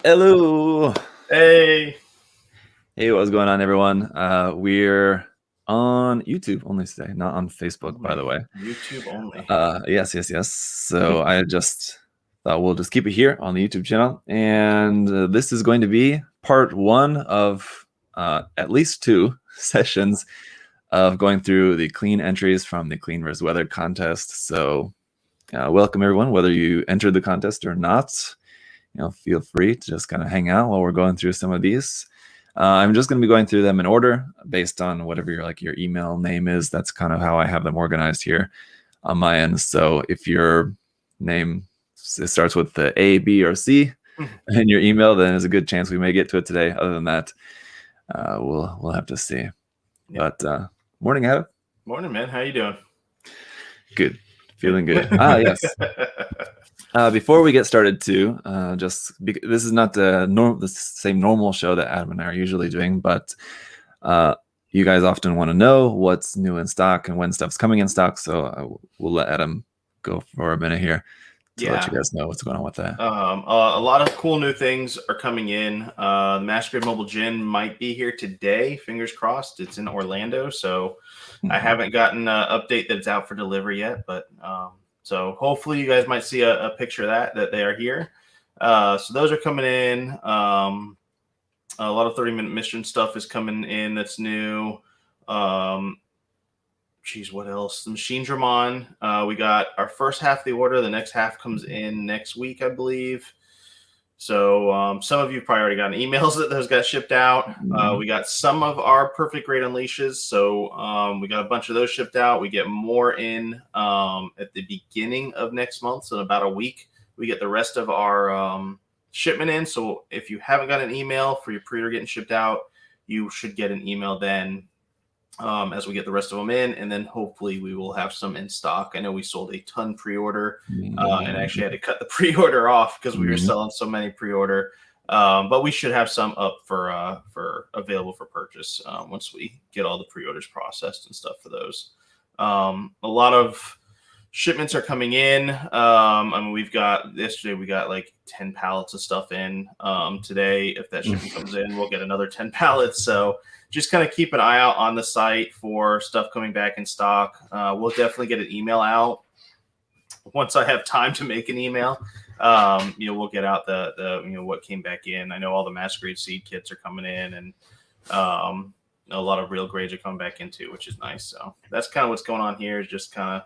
Hello. Hey. Hey, what's going on, everyone? We're on YouTube only today, not on Facebook, by the way. YouTube only. Yes. So I just thought we'll just keep it here on the YouTube channel. And this is going to be part one of at least two sessions of going through the clean entries from the Clean vs. Weather contest. So welcome, everyone, whether you entered the contest or not. Feel free to just kind of hang out while we're going through some of these. I'm just going to be going through them in order based on whatever your email name is. That's kind of how I have them organized here on my end. So if your name starts with the A, B, or C in your email, then there's a good chance we may get to it today. Other than that, we'll have to see. Yep. But morning, Adam. Morning, man. How you doing? Good. Feeling good. Yes. Before we get started, too, this is not the same normal show that Adam and I are usually doing, but you guys often want to know what's new in stock and when stuff's coming in stock. So we'll let Adam go for a minute here to let you guys know what's going on with that. A lot of cool new things are coming in. The Masquerade Mobile Gin might be here today. Fingers crossed. It's in Orlando, so I haven't gotten an update that it's out for delivery yet, but so hopefully you guys might see a picture of that they are here. So those are coming in. A lot of 30-minute mission stuff is coming in that's new. What else? The Machine Dramon. We got our first half of the order. The next half comes in next week, I believe. So some of you probably already got emails that those got shipped out. We got some of our perfect grade unleashes. So we got a bunch of those shipped out. We get more in at the beginning of next month. So in about a week, we get the rest of our shipment in. So if you haven't got an email for your pre-order getting shipped out, you should get an email then as we get the rest of them in. And then hopefully we will have some in stock. I know we sold a ton pre-order and actually had to cut the pre-order off because we were selling so many pre-order. But we should have some up for available for purchase once we get all the pre-orders processed and stuff for those. A lot of shipments are coming in. I mean, yesterday we got like 10 pallets of stuff in. Today, if that shipment comes in, we'll get another 10 pallets. So just kind of keep an eye out on the site for stuff coming back in stock. We'll definitely get an email out once I have time to make an email. We'll get out the what came back in. I know all the Masquerade seed kits are coming in, and a lot of real grades are coming back in too, which is nice. So that's kind of what's going on here. Is just kind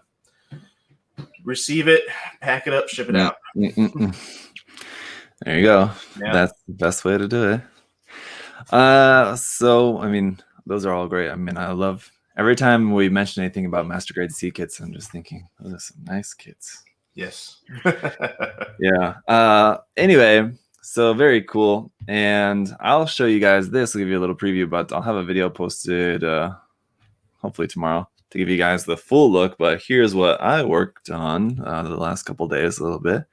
of receive it, pack it up, ship it out. There you go. Yeah. That's the best way to do it. So I mean, those are all great. I mean, I love every time we mention anything about Master Grade C kits, I'm just thinking, those are some nice kits. Yes. Yeah. Anyway, so very cool. And I'll show you guys this. I'll give you a little preview, but I'll have a video posted hopefully tomorrow to give you guys the full look. But here's what I worked on the last couple days a little bit.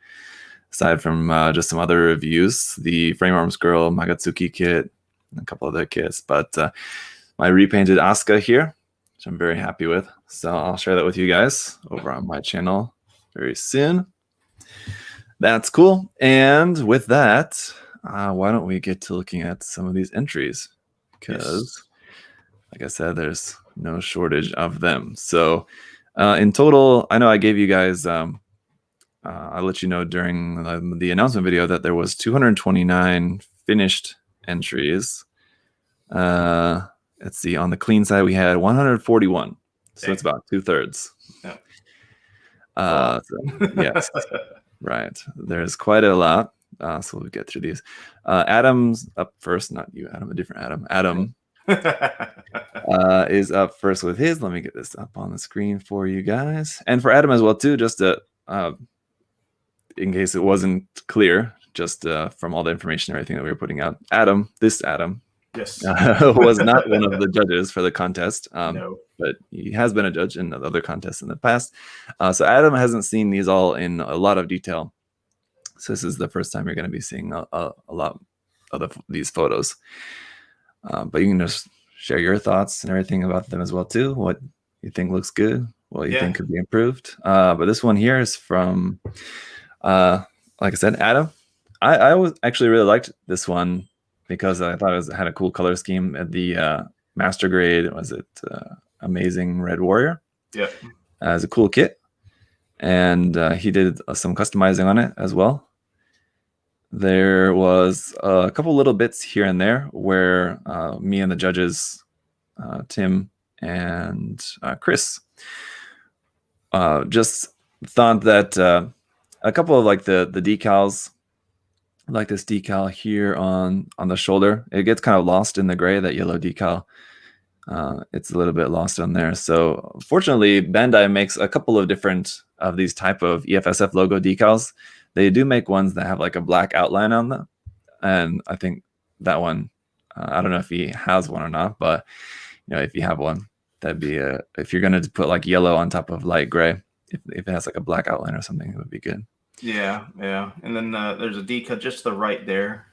Aside from just some other reviews, the Frame Arms Girl Magatsuki kit, and a couple other kits, but my repainted Asuka here, which I'm very happy with. So I'll share that with you guys over on my channel very soon. That's cool. And with that, why don't we get to looking at some of these entries? Because, like I said, there's no shortage of them. So in total, I know I gave you guys... I'll let you know during the announcement video that there was 229 finished entries. Let's see, on the clean side we had 141, so it's about 2/3. Yeah. Yes, right. There's quite a lot. So we'll get through these. Adam's up first, not you, Adam, a different Adam. Adam is up first with his. Let me get this up on the screen for you guys, and for Adam as well too. Just to in case it wasn't clear, just from all the information, everything that we were putting out. This Adam, yes, was not one of the judges for the contest, no. But he has been a judge in other contests in the past. So Adam hasn't seen these all in a lot of detail. So this is the first time you're going to be seeing a lot of these photos. But you can just share your thoughts and everything about them as well too. What you think looks good, what you think could be improved. But this one here is from... like I said, Adam, I was actually really liked this one because I thought it had a cool color scheme. At the master grade, was it Amazing Red Warrior? Yep. As a cool kit, and he did some customizing on it as well. There was a couple little bits here and there where me and the judges, Tim and Chris, just thought that a couple of like the decals, like this decal here on the shoulder, it gets kind of lost in the gray, that yellow decal. It's a little bit lost on there. So fortunately, Bandai makes a couple of different of these type of EFSF logo decals. They do make ones that have like a black outline on them, and I think that one, I don't know if he has one or not, but if you have one, that'd be if you're gonna put like yellow on top of light gray, if it has like a black outline or something, it would be good. Yeah. And then there's a decal just to the right there.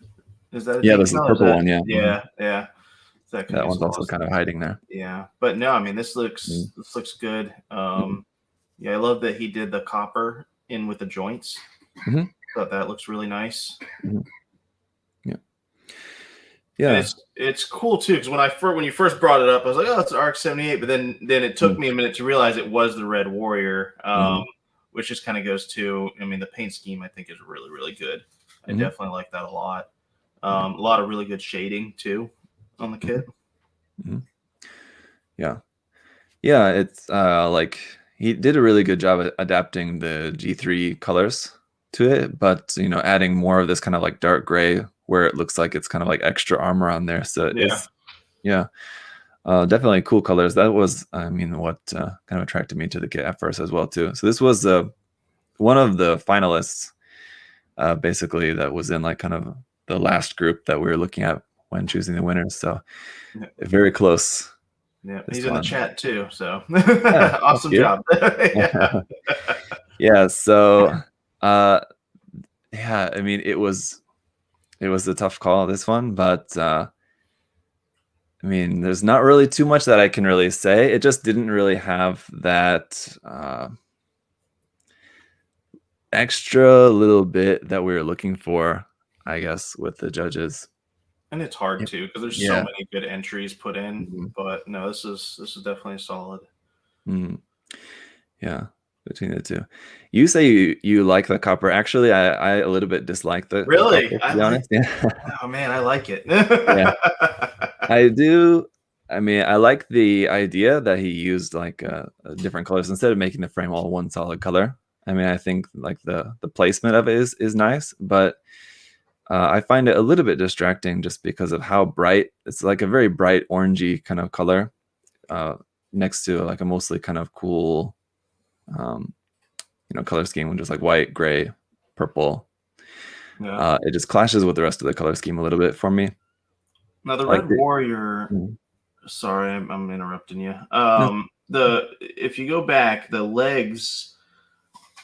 Is that a yeah? decal? There's the purple one. Yeah. Yeah. That one's also kind of hiding there. Yeah, but no, I mean this looks good. Yeah, I love that he did the copper in with the joints. Thought that looks really nice. Yeah, it's cool too, because when you first brought it up, I was like, oh, it's RX-78, but then it took me a minute to realize it was the Red Warrior, which just kind of goes to, I mean, the paint scheme I think is really, really good. I definitely like that a lot. A lot of really good shading too on the kit. Yeah, it's like he did a really good job at adapting the G3 colors to it, but adding more of this kind of like dark gray where it looks like it's kind of like extra armor on there. So it's definitely cool colors. That was, I mean, what kind of attracted me to the kit at first as well too. So this was one of the finalists, basically, that was in like kind of the last group that we were looking at when choosing the winners. So very close. Yeah, he's in the chat too. So yeah, awesome job. Yeah. So I mean, it was a tough call, this one, but I mean, there's not really too much that I can really say. It just didn't really have that extra little bit that we were looking for, I guess, with the judges. And it's hard too, because there's so many good entries put in. But no, this is definitely solid. Yeah, between the two. You say you like the copper. Actually, I a little bit dislike the really. The copper, to be honest. Oh man, I like it. I do. I mean, I like the idea that he used like different colors instead of making the frame all one solid color. I mean, I think like the placement of it is nice, but I find it a little bit distracting just because of how bright. It's like a very bright orangey kind of color next to like a mostly kind of cool color scheme, which is like white, gray, purple. It just clashes with the rest of the color scheme a little bit for me. Now the Red Warrior, sorry, I'm interrupting you. If you go back, the legs,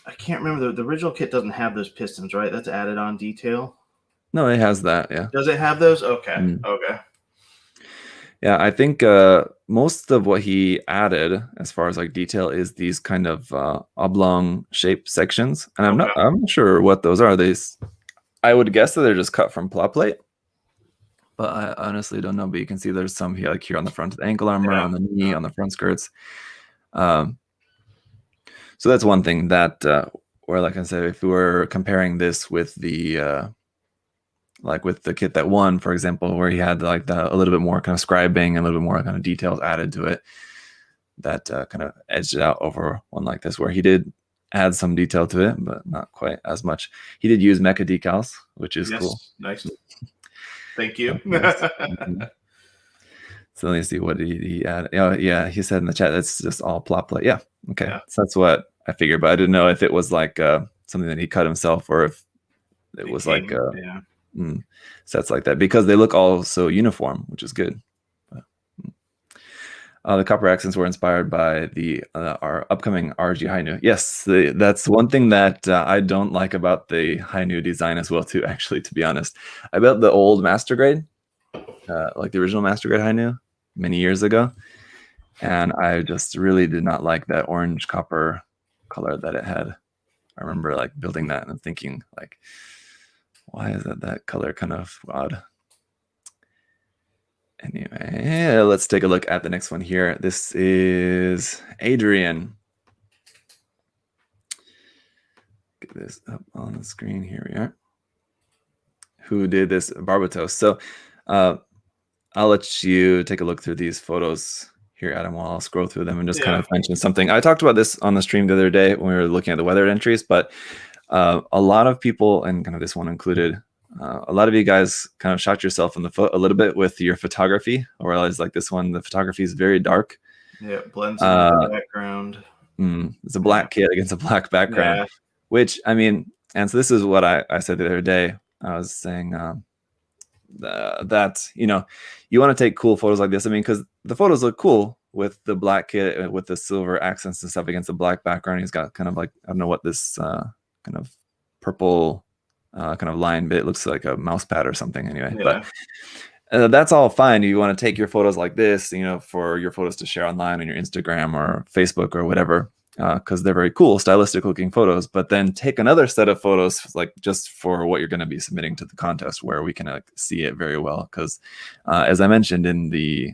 I can't remember, the original kit doesn't have those pistons, right? That's added on detail. No, it has that. Yeah. Does it have those? Okay. Okay. Yeah, I think most of what he added as far as like detail is these kind of oblong shaped sections, and I'm not sure what those are. I would guess that they're just cut from plot plate, but I honestly don't know. But you can see there's some here, like here on the front of the ankle armor, on the knee, on the front skirts. So that's one thing that, or like I said, if we were comparing this with the like with the kit that won, for example, where he had like a little bit more kind of scribing and a little bit more kind of details added to it, that kind of edged it out over one like this, where he did add some detail to it, but not quite as much. He did use mecha decals, which is cool. Nice. Thank you. So let me see what he added. Oh yeah, he said in the chat that's just all plot plate. Yeah, okay. Yeah. So that's what I figured, but I didn't know if it was like something that he cut himself or if it was like sets like that, because they look all so uniform, which is good. The copper accents were inspired by our upcoming RG Hainu. Yes, that's one thing that I don't like about the Hainu design as well too, actually, to be honest. I bet the old Master Grade, like the original Master Grade Hainu many years ago, and I just really did not like that orange copper color that it had. I remember like building that and thinking like, Why is that color kind of odd? Anyway, let's take a look at the next one here. This is Adrian. Get this up on the screen. Here we are. Who did this Barbatos? So I'll let you take a look through these photos here, Adam, while I'll scroll through them and just kind of mention something. I talked about this on the stream the other day when we were looking at the weather entries, but a lot of people, and kind of this one included, a lot of you guys kind of shot yourself in the foot a little bit with your photography. I realized like this one, the photography is very dark. Yeah, it blends into the background. It's a black kid against a black background, which, I mean, and so this is what I said the other day. I was saying that, you know, you want to take cool photos like this. I mean, because the photos look cool with the black kid with the silver accents and stuff against the black background. He's got kind of like, I don't know what this kind of purple kind of line bit looks like, a mouse pad or something anyway. But that's all fine. You want to take your photos like this, you know, for your photos to share online on your Instagram or Facebook or whatever, because they're very cool, stylistic looking photos. But then take another set of photos like just for what you're going to be submitting to the contest, where we can see it very well. Because as I mentioned in the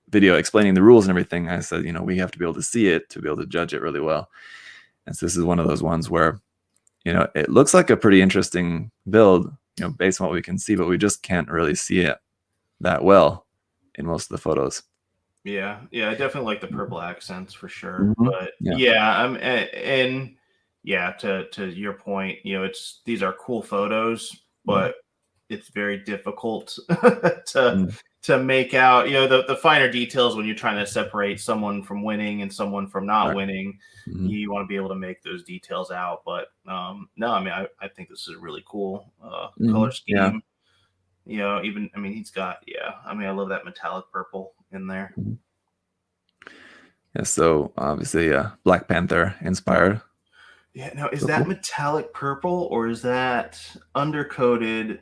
video explaining the rules and everything, I said, you know, we have to be able to see it to be able to judge it really well. And so this is one of those ones where, you know, it looks like a pretty interesting build, you know, based on what we can see, but we just can't really see it that well in most of the photos. Yeah, I definitely like the purple accents for sure. But and to your point, you know, these are cool photos, but it's very difficult to make out, you know, the finer details when you're trying to separate someone from winning and someone from not winning. You want to be able to make those details out. But no, I mean, I think this is a really cool color scheme. You know, even, I mean, he's got, I mean, I love that metallic purple in there. Yeah, so obviously Black Panther inspired. Yeah, now is that metallic purple, or is that undercoated,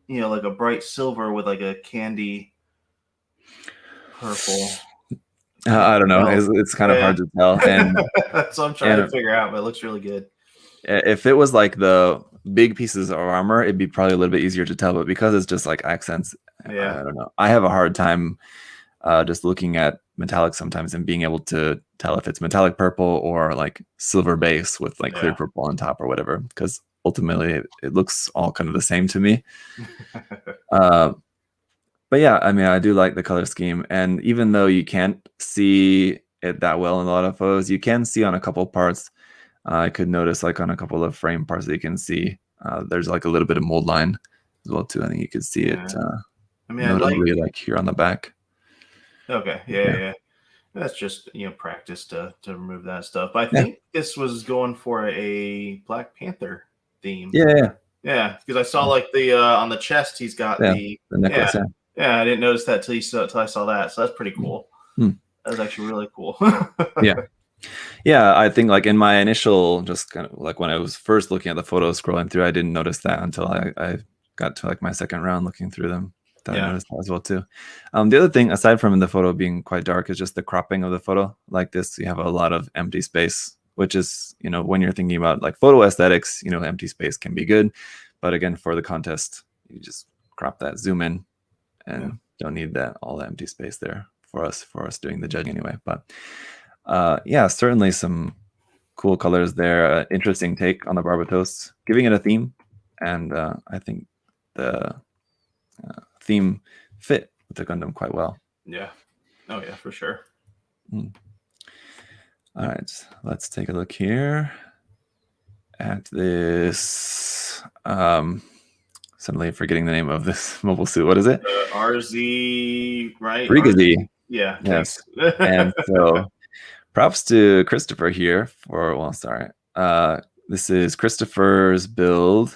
you know, like a bright silver with like a candy purple? I don't know. It's kind of hard to tell. And so I'm trying to figure out, but it looks really good. If it was like the big pieces of armor, it'd be probably a little bit easier to tell. But because it's just like accents, I don't know. I have a hard time just looking at metallic sometimes and being able to tell if it's metallic purple or like silver base with like clear purple on top or whatever, because ultimately it looks all kind of the same to me. But yeah, I mean, I do like the color scheme, and even though you can't see it that well in a lot of photos, you can see on a couple parts. I could notice like on a couple of frame parts that you can see there's like a little bit of mold line as well too. I think you could see it I mean, notably like here on the back. Okay, yeah. That's just, you know, practice to remove that stuff. But I think this was going for a Black Panther theme. Yeah, because I saw like the on the chest he's got the necklace. I didn't notice that till I saw that. So that's pretty cool. That was actually really cool. Yeah, I think like in my initial, just kind of like when I was first looking at the photos scrolling through, I didn't notice that until I got to like my second round looking through them. I noticed that as well too. The other thing, aside from the photo being quite dark, is just the cropping of the photo. Like this, you have a lot of empty space, which is, you know, when you're thinking about like photo aesthetics, you know, empty space can be good. But again, for the contest, you just crop that, zoom in, and don't need all that empty space there for us doing the judging anyway. But certainly some cool colors there. Interesting take on the Barbatos, giving it a theme, and I think the theme fit with the Gundam quite well. Yeah. Oh yeah, for sure. All right, let's take a look here at this. Suddenly forgetting the name of this mobile suit. What is it? RZ, right? Rigazi. Yeah. Yes. And so props to Christopher here for, this is Christopher's build.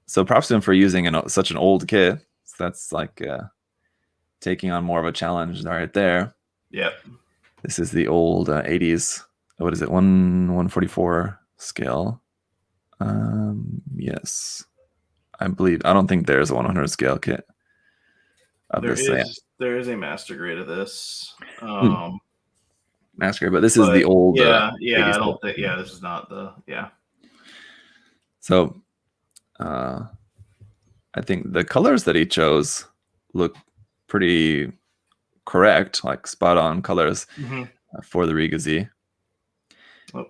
So props to him for using such an old kit. So that's like taking on more of a challenge right there. Yep. This is the old 80s. What is it? 144 scale. Yes. I don't think there's a 100 scale kit of there is a master grade of this. Master grade, but this is the old. I don't think. Yeah, this is not the. Yeah. So, I think the colors that he chose look pretty correct, like spot on colors for the Rigazi. Oh.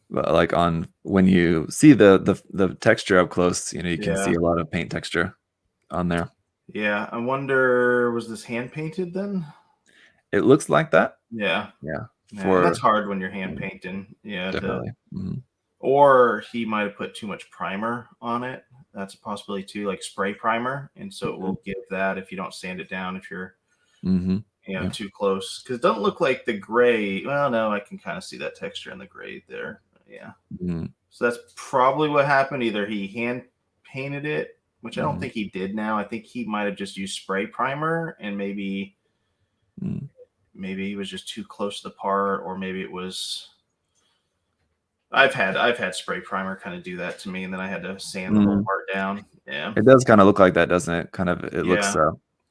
But like on when you see the texture up close, you can see a lot of paint texture on there. Yeah, I wonder, was this hand painted then? It looks like that. Yeah. Yeah. That's hard when you're hand painting. Yeah, definitely. Or he might have put too much primer on it. That's a possibility too, like spray primer, and so it will give that if you don't sand it down if you're too close. Because it doesn't look like the gray. Well, no, I can kind of see that texture in the gray there. Yeah. So that's probably what happened. Either he hand painted it, which I don't think he did now. I think he might have just used spray primer, and maybe he was just too close to the part, or maybe it was. I've had spray primer kind of do that to me, and then I had to sand the whole part down. Yeah, it does kind of look like that, doesn't it? Kind of, it looks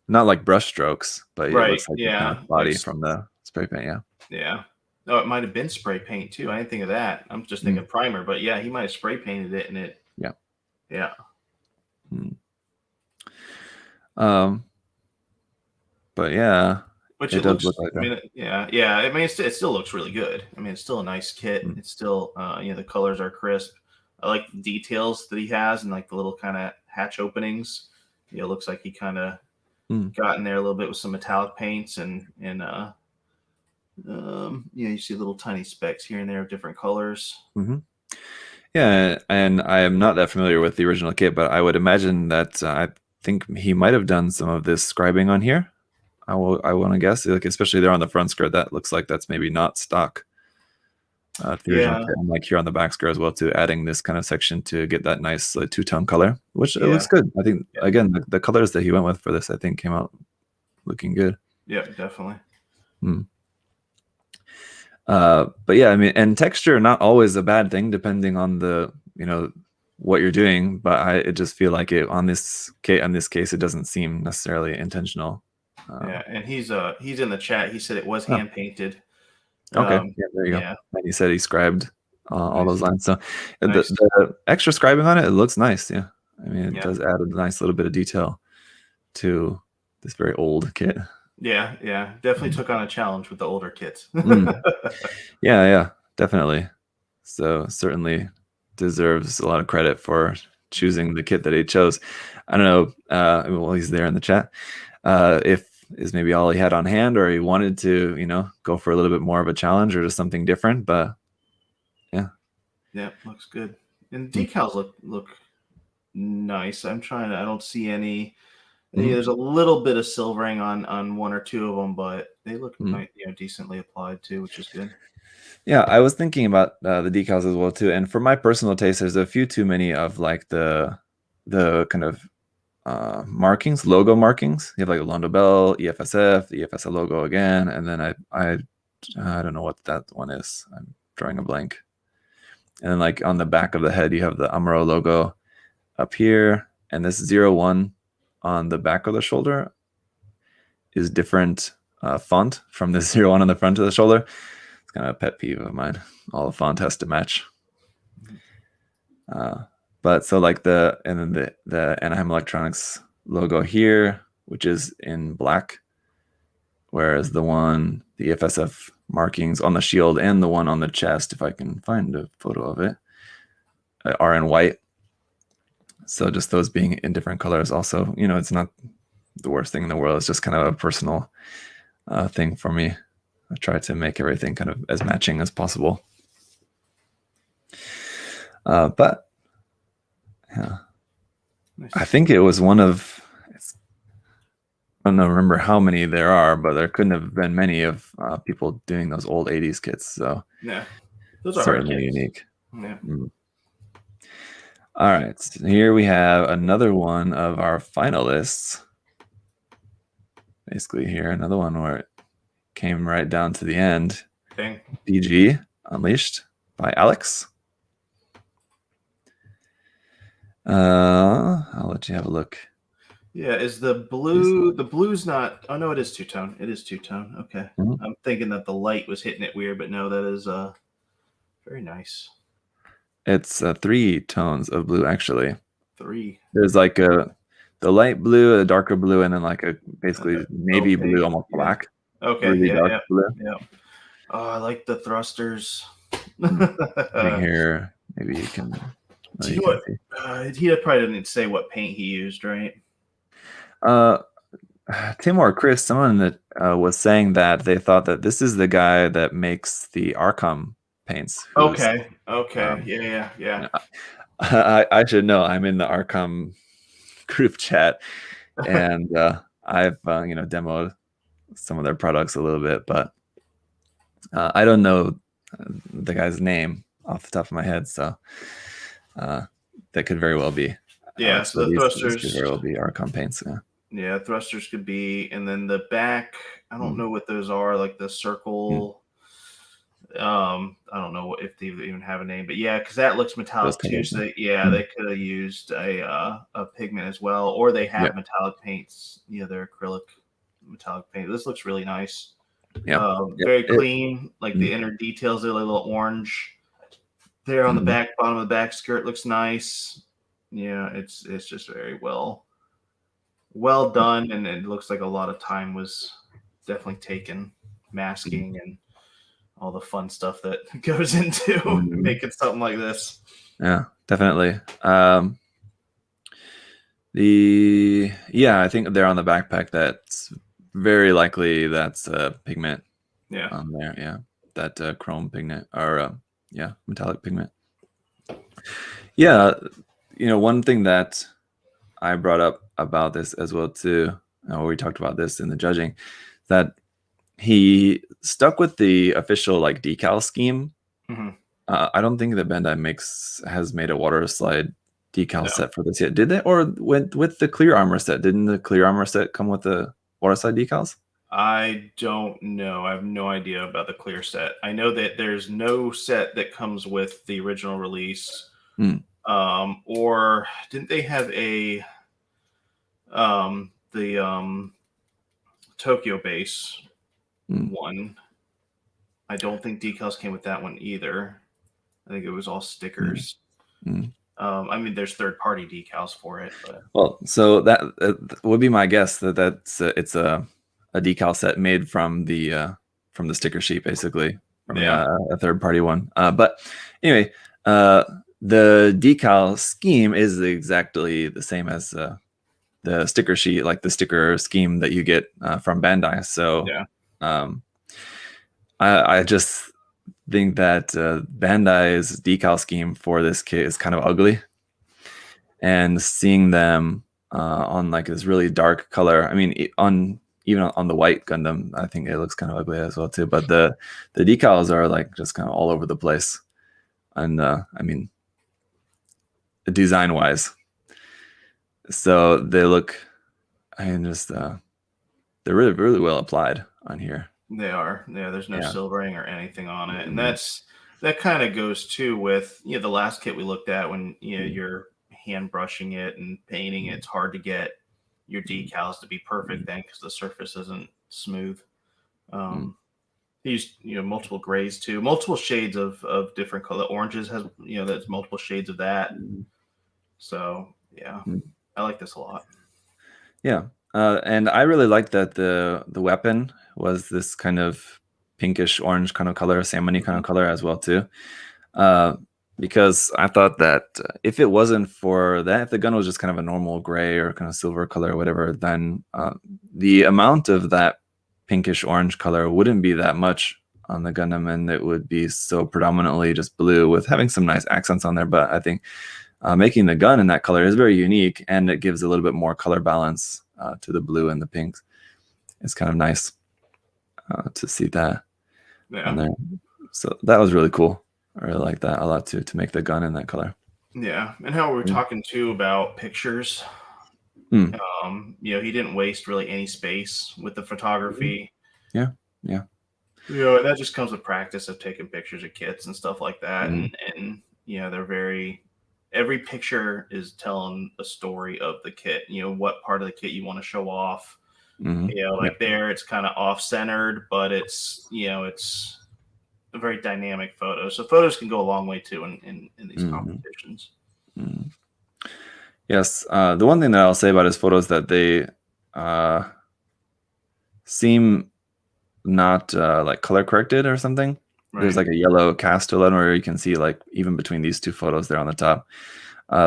not like brush strokes, but it looks like the kind of body from the spray paint. Yeah. Oh, it might have been spray paint too. I didn't think of that. I'm just thinking primer, but yeah, he might have spray painted it, and it. Yeah. But yeah. Which it does look like that. I mean, it still looks really good. I mean, it's still a nice kit. It's still, the colors are crisp. I like the details that he has and like the little kind of hatch openings. It looks like he kind of got in there a little bit with some metallic paints and you see little tiny specks here and there of different colors. Yeah, and I am not that familiar with the original kit, but I would imagine that I think he might have done some of this scribing on here. I want to guess, like especially there on the front skirt, that looks like that's maybe not stock. The original kit, and like here on the back skirt as well, too, adding this kind of section to get that nice two-tone color, which it looks good. I think again the colors that he went with for this, I think, came out looking good. Yeah, definitely. But yeah, I mean, and texture not always a bad thing depending on the what you're doing, but I just feel like it on this case it doesn't seem necessarily intentional. And he's in the chat. He said it was hand painted. Okay, there you go. And he said he scribed all those lines. So nice. the extra scribing on it looks nice. Yeah, I mean, it does add a nice little bit of detail to this very old kit. Yeah, definitely took on a challenge with the older kits. Yeah, definitely. So certainly deserves a lot of credit for choosing the kit that he chose. I don't know. Well, he's there in the chat. If is maybe all he had on hand, or he wanted to, go for a little bit more of a challenge or just something different. But yeah, looks good. And decals look nice. I don't see any. There's a little bit of silvering on one or two of them, but they look decently applied too, which is good. Yeah, I was thinking about the decals as well too, and for my personal taste, there's a few too many of like the kind of markings, logo markings. You have like a Londo Bell, EFSF, the EFSF logo again, and then I don't know what that one is. I'm drawing a blank. And then like on the back of the head, you have the Amuro logo up here, and this 01 on the back of the shoulder is different font from this 01 on the front of the shoulder. It's kind of a pet peeve of mine. All the font has to match. But so like the Anaheim Electronics logo here, which is in black, whereas the EFSF markings on the shield and the one on the chest, if I can find a photo of it, are in white. So just those being in different colors also, it's not the worst thing in the world. It's just kind of a personal thing for me. I try to make everything kind of as matching as possible. But yeah, nice. I think it was one of, I don't remember how many there are, but there couldn't have been many of people doing those old 80s kits. So yeah, those are certainly unique. Yeah. All right, so here we have another one of our finalists. Basically here, another one where it came right down to the end. Dang. DG Unleashed by Alex. I'll let you have a look. Yeah, is the blue's not, oh no, it is two-tone. It is two-tone. Okay. I'm thinking that the light was hitting it weird, but no, that is very nice. It's 3 tones of blue, actually. 3. There's like light blue, a darker blue, and then like a basically navy Okay, blue, almost yeah. black. Okay, Really yeah, dark yeah, blue. yeah. Oh, I like the thrusters. I think here, maybe you can. Do You you know can what? see. He probably didn't say what paint he used, right? Tim or Chris, someone that was saying that they thought that this is the guy that makes the Arkham paints. Who's Okay, okay, yeah. I should know. I'm in the Arkham group chat, and I've demoed some of their products a little bit, but I don't know the guy's name off the top of my head, so that could very well be Yeah, Alex. so But the these could very well be Arkham paints. Yeah. yeah, thrusters could be, and then the back, I don't know what those are, like the circle. I don't know if they even have a name, but yeah, because that looks metallic too. So they could have used a pigment as well, or they have metallic paints. They're acrylic metallic paint. This looks really nice. Very clean. Like the inner details, they're like a little orange. There on the back, bottom of the back skirt looks nice. Yeah, it's just very well done, and it looks like a lot of time was definitely taken masking and all the fun stuff that goes into making something like this. Yeah, definitely. I think they're on the backpack. That's very likely that's pigment. Yeah. On there. Yeah, that chrome pigment or metallic pigment. Yeah, one thing that I brought up about this as well too. We talked about this in the judging, that he stuck with the official like decal scheme. I don't think that Bandai has made a water slide decal set for this yet. Did they? Or with the clear armor set? Didn't the clear armor set come with the water slide decals? I don't know. I have no idea about the clear set. I know that there's no set that comes with the original release. Or didn't they have the Tokyo base one? I don't think decals came with that one either. I think it was all stickers. I mean, there's third-party decals for it. But. Well, so that would be my guess that it's a decal set made from the sticker sheet, basically from a third-party one. But anyway, the decal scheme is exactly the same as the sticker sheet, like the sticker scheme that you get from Bandai. So I just think that Bandai's decal scheme for this kit is kind of ugly, and seeing them on like this really dark color. I mean, even on the white Gundam, I think it looks kind of ugly as well too. But the decals are like just kind of all over the place, and I mean, design wise, so they look, they're really, really well applied on here. They are. Yeah, there's no silvering or anything on it. And that kind of goes too with, the last kit we looked at when, you're hand brushing it and painting it. It's hard to get your decals to be perfect then because the surface isn't smooth. He used, multiple grays too, multiple shades of different color. Oranges has, there's multiple shades of that. So yeah, I like this a lot. Yeah. And I really like that the weapon was this kind of pinkish orange kind of color, salmony kind of color as well too. Because I thought that if it wasn't for that, if the gun was just kind of a normal gray or kind of silver color or whatever, then the amount of that pinkish orange color wouldn't be that much on the Gundam, and it would be so predominantly just blue with having some nice accents on there. But I think making the gun in that color is very unique, and it gives a little bit more color balance to the blue and the pinks. It's kind of nice to see that on there. So that was really cool. I really like that a lot too, to make the gun in that color. Yeah, and how we were talking too about pictures. He didn't waste really any space with the photography. Yeah. And that just comes with practice of taking pictures of kits and stuff like that. And they're every picture is telling a story of the kit. What part of the kit you want to show off. There it's kind of off-centered, but it's it's a very dynamic photo. So photos can go a long way too in these competitions. Yes. The one thing that I'll say about his photos that they seem not like color corrected or something. There's Right. like a yellow cast to it where you can see like even between these two photos there on the top.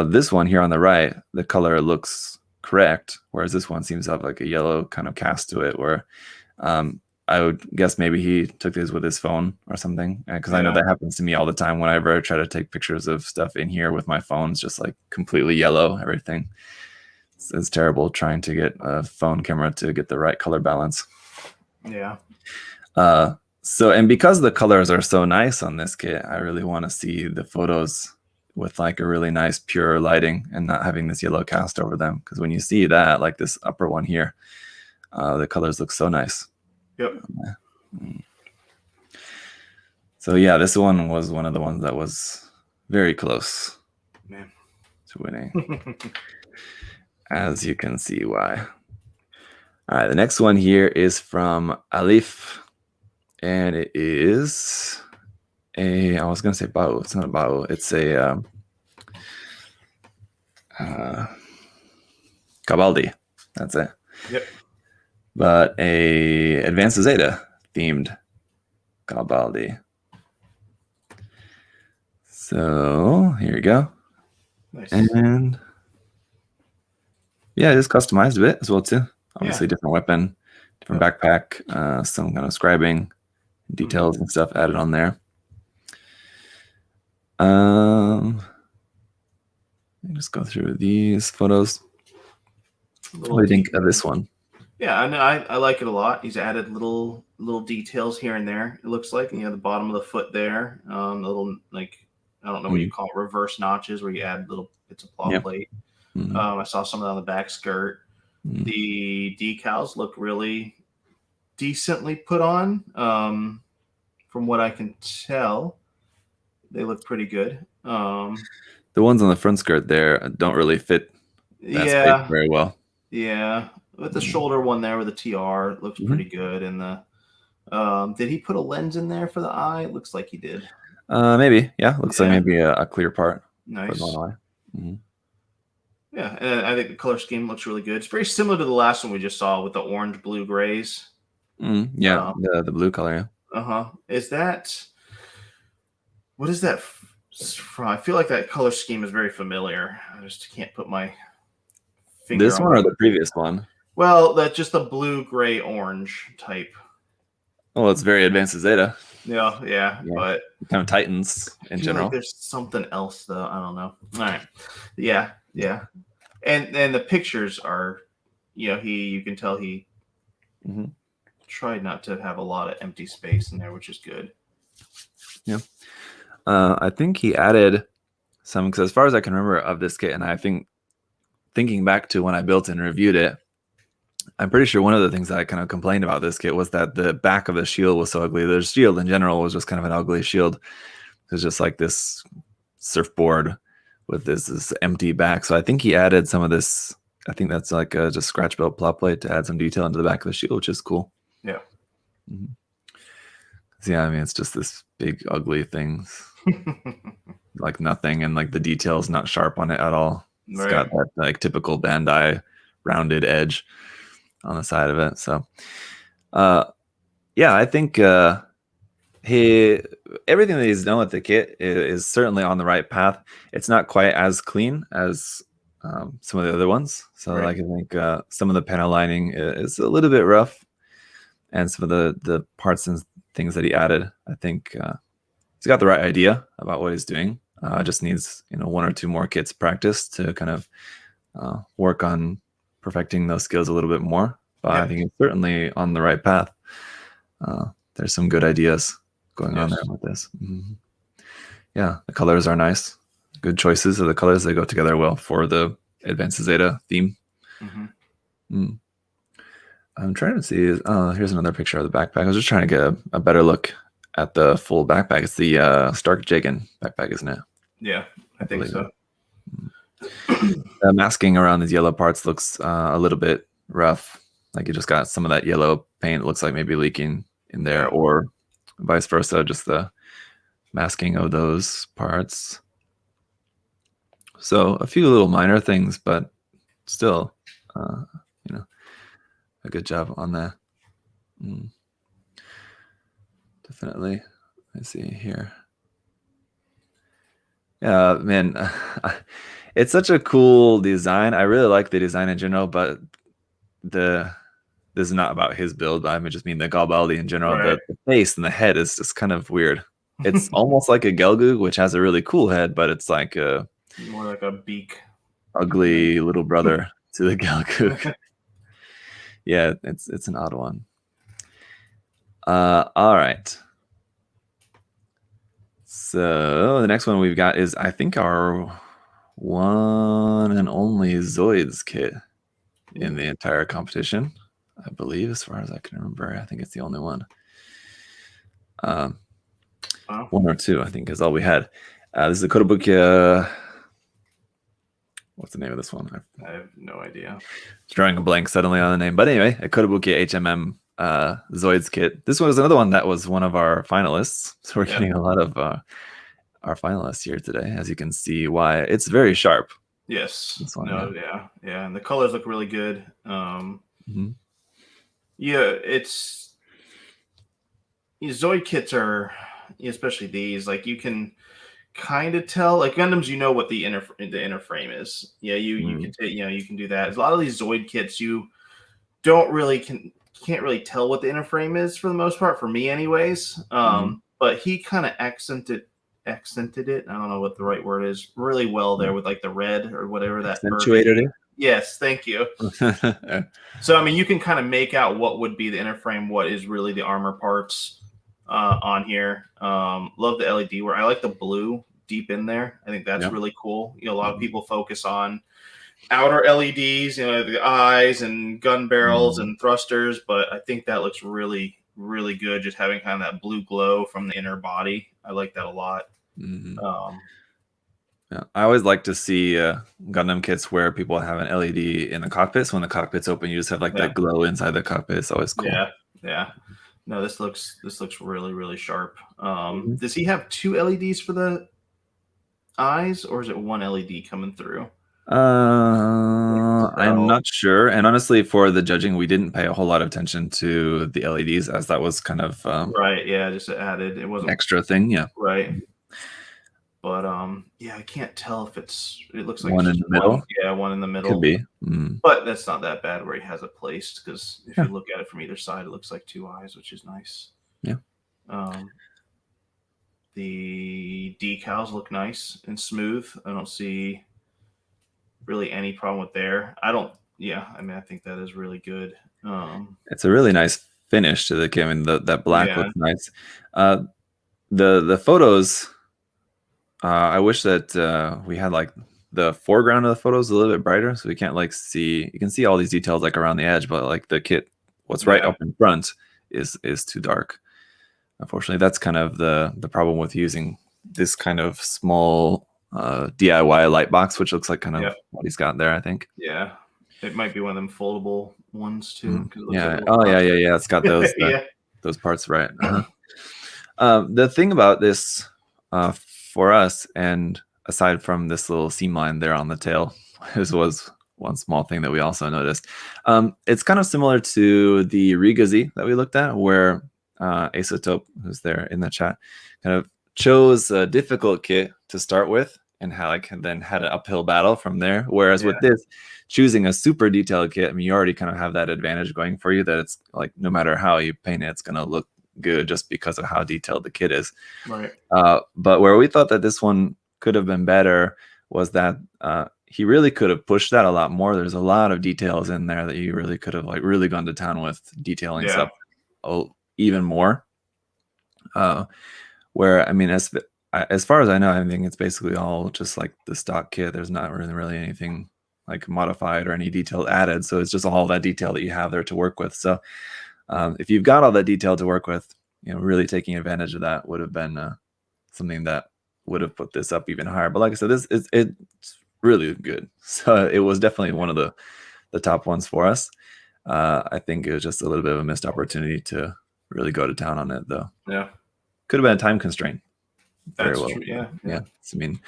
This one here on the right, the color looks correct, whereas this one seems to have like a yellow kind of cast to it where I would guess maybe he took these with his phone or something, because I know Yeah. that happens to me all the time whenever I try to take pictures of stuff in here with my phone. It's just like completely yellow, everything. It's terrible trying to get a phone camera to get the right color balance. Yeah. So, and because the colors are so nice on this kit, I really want to see the photos with like a really nice pure lighting and not having this yellow cast over them. Because when you see that, like this upper one here, the colors look so nice. Yep. So yeah, this one was one of the ones that was very close Man. to winning. As you can see why. All right, the next one here is from Alif. And it is I was going to say Bao. It's not a Bao. It's a Galbaldi. That's it. Yep. But a Advanced Zeta themed Galbaldi. So here you go. Nice. And yeah, it is customized a bit as well too. Obviously, different weapon, different backpack, some kind of scribing, details and stuff added on there. Let me just go through these photos. What do you think of this one? Yeah, I like it a lot. He's added little details here and there. It looks like, the bottom of the foot there, little like, I don't know what you call it, reverse notches where you add little bits of claw plate. I saw some of that on the back skirt. The decals look really decently put on. From what I can tell, they look pretty good. The ones on the front skirt there don't really fit that space very well. Yeah. With the shoulder one there with the TR, it looks pretty good. And the did he put a lens in there for the eye? It looks like he did. Maybe, yeah. Looks like maybe a clear part. Nice. For one eye. Yeah, and I think the color scheme looks really good. It's very similar to the last one we just saw with the orange, blue, grays. Yeah, the blue color. Yeah. Is that what is that from? I feel like that color scheme is very familiar. I just can't put my finger. This one or the previous one? Well, that's just the blue, gray, orange type. Well, it's very Advanced Zeta. Yeah, but kind of Titans in general. Like there's something else though. I don't know. All right. Yeah. And the pictures are, you can tell he tried not to have a lot of empty space in there, which is good. Yeah. I think he added some, because as far as I can remember of this kit, and I think thinking back to when I built and reviewed it, I'm pretty sure one of the things that I kind of complained about this kit was that the back of the shield was so ugly. The shield in general was just kind of an ugly shield. It was just like this surfboard with this empty back. So I think he added some of this. I think that's like just scratch built plot plate to add some detail into the back of the shield, which is cool. Yeah. Yeah, I mean, it's just this big ugly thing, like nothing, and like the detail's not sharp on it at all. It's got that like typical Bandai rounded edge on the side of it. So yeah, I think everything that he's done with the kit is certainly on the right path. It's not quite as clean as some of the other ones. So like I think some of the panel lining is a little bit rough, and some of the parts and things that he added, I think he's got the right idea about what he's doing. Just needs one or two more kits practice to kind of work on perfecting those skills a little bit more. But I think he's certainly on the right path. There's some good ideas going on there with this. Yeah, the colors are nice. Good choices of the colors. They go together well for the Advanced Zeta theme. I'm trying to see. Here's another picture of the backpack. I was just trying to get a better look at the full backpack. It's the Stark Jagan backpack, isn't it? Yeah, I think so. The masking around these yellow parts looks a little bit rough. Like you just got some of that yellow paint. It looks like maybe leaking in there, or vice versa. Just the masking of those parts. So a few little minor things, but still, you know, a good job on that. Definitely. Let's see here. Yeah, man, it's such a cool design. I really like the design in general, but this is not about his build. I just mean the Galbaldi in general. Right. The face and the head is just kind of weird. It's almost like a Gelgoog, which has a really cool head, but it's like a more like a beak, ugly little brother to the Gelgoog. Yeah, it's an odd one. All right. So the next one we've got is, I think, our one and only Zoids kit in the entire competition, I believe, as far as I can remember. I think it's the only one. One or two, I think, is all we had. This is a Kotobukiya. What's the name of this one? I have no idea. Drawing a blank suddenly on the name. But anyway, a Kotobukiya HMM Zoids kit. This one was another one that was one of our finalists. So we're getting a lot of our finalists here today, as you can see why. It's very sharp. Yes. This one, yeah. And the colors look really good. Yeah, it's Zoid kits are, especially these, like you can kind of tell, like Gundams, you know what the inner frame is. Yeah, you can you can do that. A lot of these Zoid kits, you can't really tell what the inner frame is for the most part, for me anyways. But he kind of accented it. I don't know what the right word is. Really well there with like the red or whatever that accentuated it. Yes, thank you. So I mean, you can kind of make out what would be the inner frame, what is really the armor parts on here. Love the LED where I like the blue deep in there. I think that's really cool. You know, a lot of people focus on outer LEDs, you know, the eyes and gun barrels and thrusters, but I think that looks really, really good. Just having kind of that blue glow from the inner body. I like that a lot. Yeah, I always like to see Gundam kits where people have an LED in the cockpit. So when the cockpit's open, you just have like that glow inside the cockpit. It's always cool. Yeah. No, this looks really, really sharp. Does he have two LEDs for the eyes, or is it one LED coming through? I'm not sure. And honestly, for the judging, we didn't pay a whole lot of attention to the LEDs, as that was kind of right. Yeah, just added. It wasn't an extra thing. Yeah. Right. But yeah, I can't tell if it looks like one in the middle. Yeah, one in the middle. Could be. But that's not that bad where he has it placed, because if you look at it from either side, it looks like two eyes, which is nice. Yeah. The decals look nice and smooth. I don't see really any problem with there. I think that is really good. It's a really nice finish to the kit. I mean, that black looks nice. The photos, I wish that we had like the foreground of the photos a little bit brighter, so we can't like see. You can see all these details like around the edge, but like the kit, what's right up in front is too dark. Unfortunately, that's kind of the problem with using this kind of small DIY light box, which looks like kind of what he's got there, I think. Yeah, it might be one of them foldable ones too. Yeah. Yeah. It's got those those parts right. The thing about this for us, and aside from this little seam line there on the tail, was one small thing that we also noticed. It's kind of similar to the Rigazi that we looked at, where Isotope, who's there in the chat, kind of chose a difficult kit to start with and then had an uphill battle from there. Whereas with this, choosing a super detailed kit, I mean, you already kind of have that advantage going for you, that it's like no matter how you paint it, it's going to look good just because of how detailed the kit is. Right. But where we thought that this one could have been better was that he really could have pushed that a lot more. There's a lot of details in there that you really could have like really gone to town with, detailing stuff even more. Where I mean, as far as I know, I think it's basically all just like the stock kit. There's not really anything like modified or any detail added. So it's just all that detail that you have there to work with. So if you've got all that detail to work with, you know, really taking advantage of that would have been something that would have put this up even higher. But like I said, it's really good. So it was definitely one of the top ones for us. I think it was just a little bit of a missed opportunity to really go to town on it, though. Yeah. Could have been a time constraint. That's true. Yeah. I mean,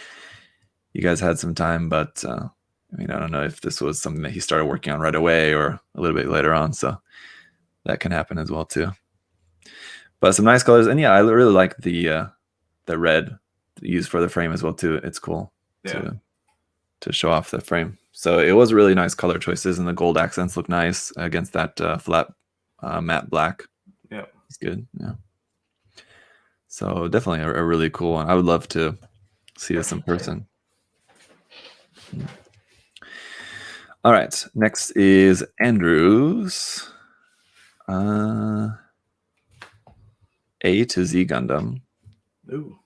you guys had some time, but I mean, I don't know if this was something that he started working on right away or a little bit later on, so that can happen as well too. But some nice colors, and yeah, I really like the red used for the frame as well too. It's cool to show off the frame. So it was really nice color choices, and the gold accents look nice against that flat matte black. Yeah, it's good. Yeah. So definitely a really cool one. I would love to see this in person. All right, next is Andrew's A to Z Gundam. Ooh,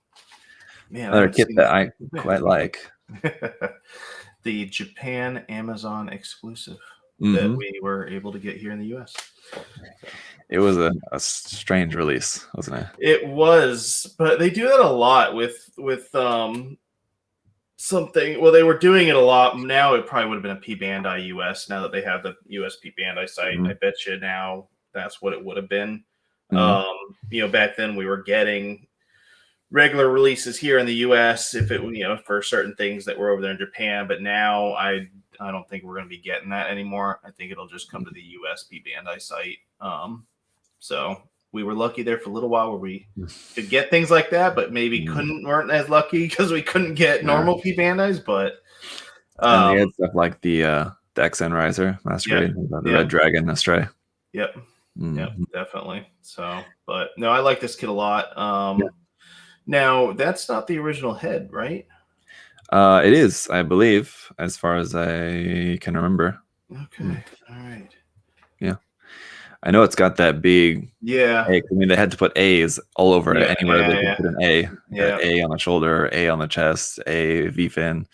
man, another kit that I quite like. The Japan Amazon exclusive that we were able to get here in the US. It was a strange release, wasn't it? It was, but they do that a lot with something. Well, they were doing it a lot. Now it probably would have been a P Bandai US. Now that they have the US P Bandai site, I bet you now that's what it would have been. You know, back then we were getting regular releases here in the US if it, you know, for certain things that were over there in Japan. But now I don't think we're going to be getting that anymore. I think it'll just come to the US P Bandai site. So we were lucky there for a little while where we could get things like that, but maybe weren't as lucky because we couldn't get normal P Bandais. But and they had stuff like the XN Riser Masquerade, the Red Dragon Astray. Yep, definitely. So, but no, I like this kit a lot. Now that's not the original head, right? It is, I believe, as far as I can remember. Okay, all right. Yeah. I know it's got that big A. I mean, they had to put A's all over it. Anywhere they could put an A. A on the shoulder, A on the chest, A V-fin.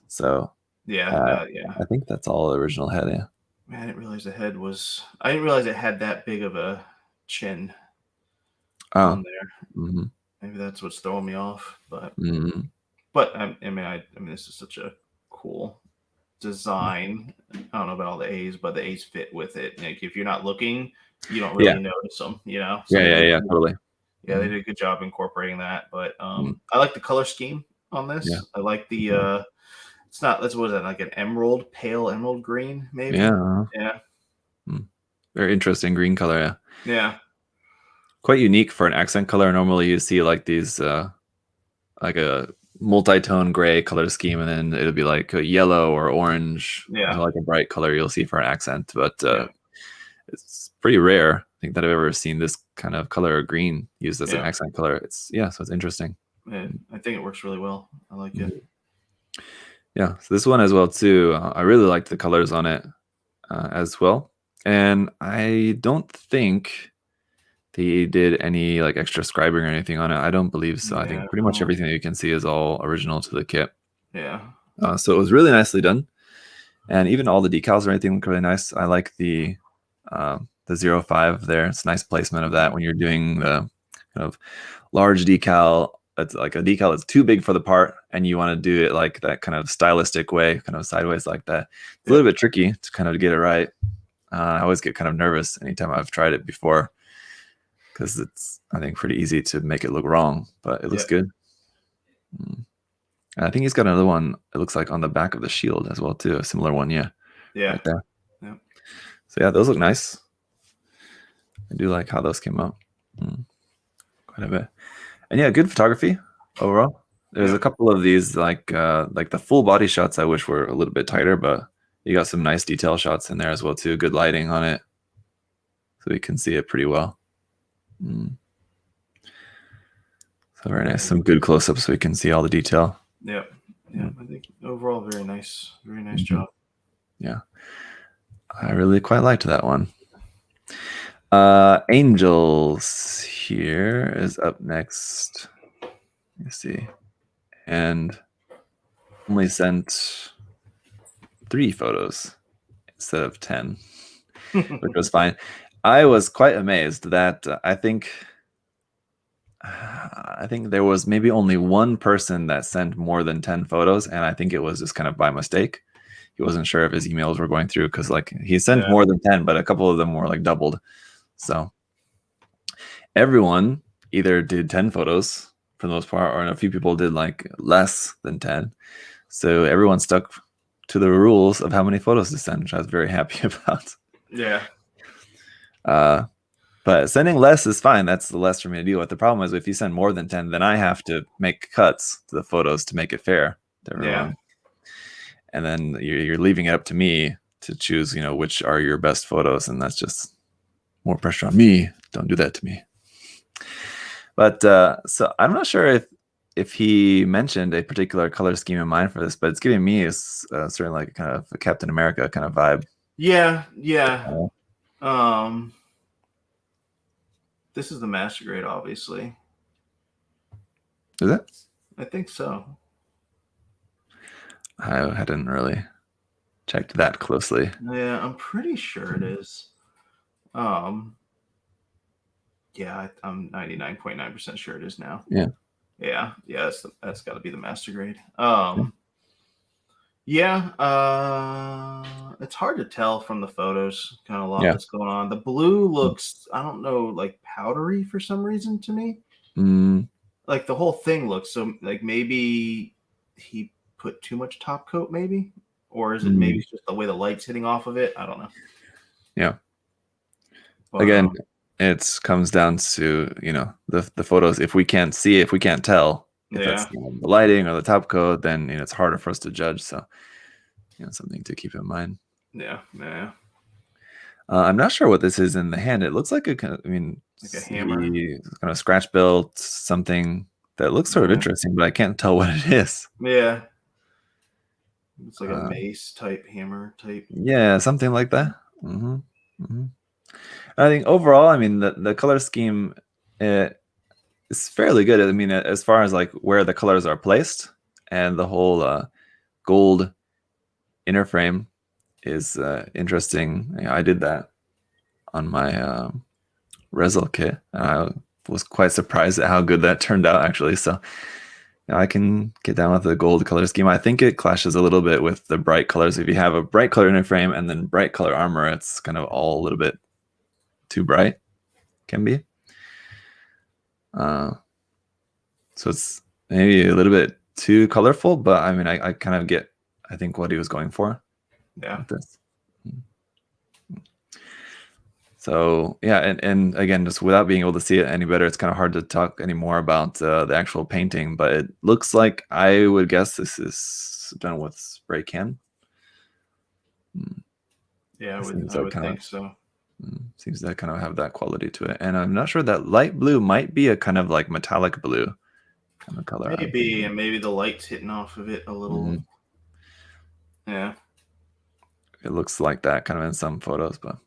So I think that's all the original head. Yeah. Man, I didn't realize the head was. I didn't realize it had that big of a chin on there. Maybe that's what's throwing me off. But I mean, this is such a cool design. I don't know about all the A's, but the A's fit with it. Like if you're not looking, you don't really notice them, you know? So totally. Yeah, they did a good job incorporating that. But I like the color scheme on this. I like the it's not, what is that, like an emerald, pale emerald green, maybe? Yeah. Very interesting green color, yeah. Quite unique for an accent color. Normally you see like these like a multi-tone gray color scheme, and then it'll be like a yellow or orange, like a bright color you'll see for an accent. But it's pretty rare, I think, that I've ever seen this kind of color green used as an accent color. So it's interesting. I think it works really well. I like it. Yeah, so this one as well too. I really liked the colors on it as well, and I don't think they did any like extra scribing or anything on it. I don't believe so. I think pretty much everything that you can see is all original to the kit. So it was really nicely done, and even all the decals or anything look really nice. I like the 05 there. It's a nice placement of that when you're doing the kind of large decal. It's like a decal that's too big for the part, and you want to do it like that kind of stylistic way, kind of sideways like that. It's a little bit tricky to kind of get it right. I always get kind of nervous anytime I've tried it before, because it's, I think, pretty easy to make it look wrong, but it looks good. And I think he's got another one, it looks like, on the back of the shield as well too, a similar one. Right there. So yeah, those look nice. I do like how those came out quite a bit. And yeah, good photography overall. There's a couple of these like the full body shots I wish were a little bit tighter, but you got some nice detail shots in there as well too. Good lighting on it, so you can see it pretty well. So very nice. Some good close-ups so we can see all the detail. I think overall very nice job. Yeah, I really quite liked that one. Angels here is up next. Let's see, and only sent 3 photos instead of 10, which was fine. I was quite amazed that I think there was maybe only one person that sent more than 10 photos, and I think it was just kind of by mistake. He wasn't sure if his emails were going through, because like he sent more than 10, but a couple of them were like doubled. So everyone either did 10 photos for the most part, or a few people did like less than 10. So everyone stuck to the rules of how many photos to send, which I was very happy about. Yeah. But sending less is fine. That's the less for me to deal with. The problem is if you send more than 10, then I have to make cuts to the photos to make it fair to everyone. Yeah. And then you're leaving it up to me to choose, which are your best photos. And that's just more pressure on me. Don't do that to me. But so I'm not sure if he mentioned a particular color scheme in mind for this, but it's giving me certainly like kind of a Captain America kind of vibe. Yeah. This is the master grade, obviously. Is it? I think so. I hadn't really checked that closely. Yeah, I'm pretty sure it is. Yeah, I'm 99.9% sure it is now. Yeah. That's got to be the master grade. It's hard to tell from the photos. Kind of a lot that's going on. The blue looks, I don't know, like powdery for some reason to me. Like the whole thing looks so. Like maybe he put too much top coat, maybe, or is it maybe just the way the light's hitting off of it? I don't know. Yeah. But, again, it comes down to the photos. If we can't see, if we can't tell if that's the lighting or the top coat, then it's harder for us to judge. So something to keep in mind. Yeah. I'm not sure what this is in the hand. It looks like like a hammer, kind of scratch built something that looks sort of interesting, but I can't tell what it is. Yeah. It's like a mace type hammer type. Yeah, something like that. I think overall, the color scheme is fairly good. As far as like where the colors are placed, and the whole gold inner frame is interesting. I did that on my Resol kit, and I was quite surprised at how good that turned out, actually. So I can get down with the gold color scheme. I think it clashes a little bit with the bright colors. If you have a bright color inner frame and then bright color armor, it's kind of all a little bit too bright, can be. So it's maybe a little bit too colorful, but I kind of get, I think, what he was going for. Yeah. With this. So yeah, and again, just without being able to see it any better, it's kind of hard to talk anymore about the actual painting. But it looks like, I would guess this is done with spray can. Yeah, I would think so. Seems to kind of have that quality to it, and I'm not sure that light blue might be a kind of like metallic blue kind of color. Maybe, and maybe the light's hitting off of it a little. Yeah. It looks like that kind of in some photos, but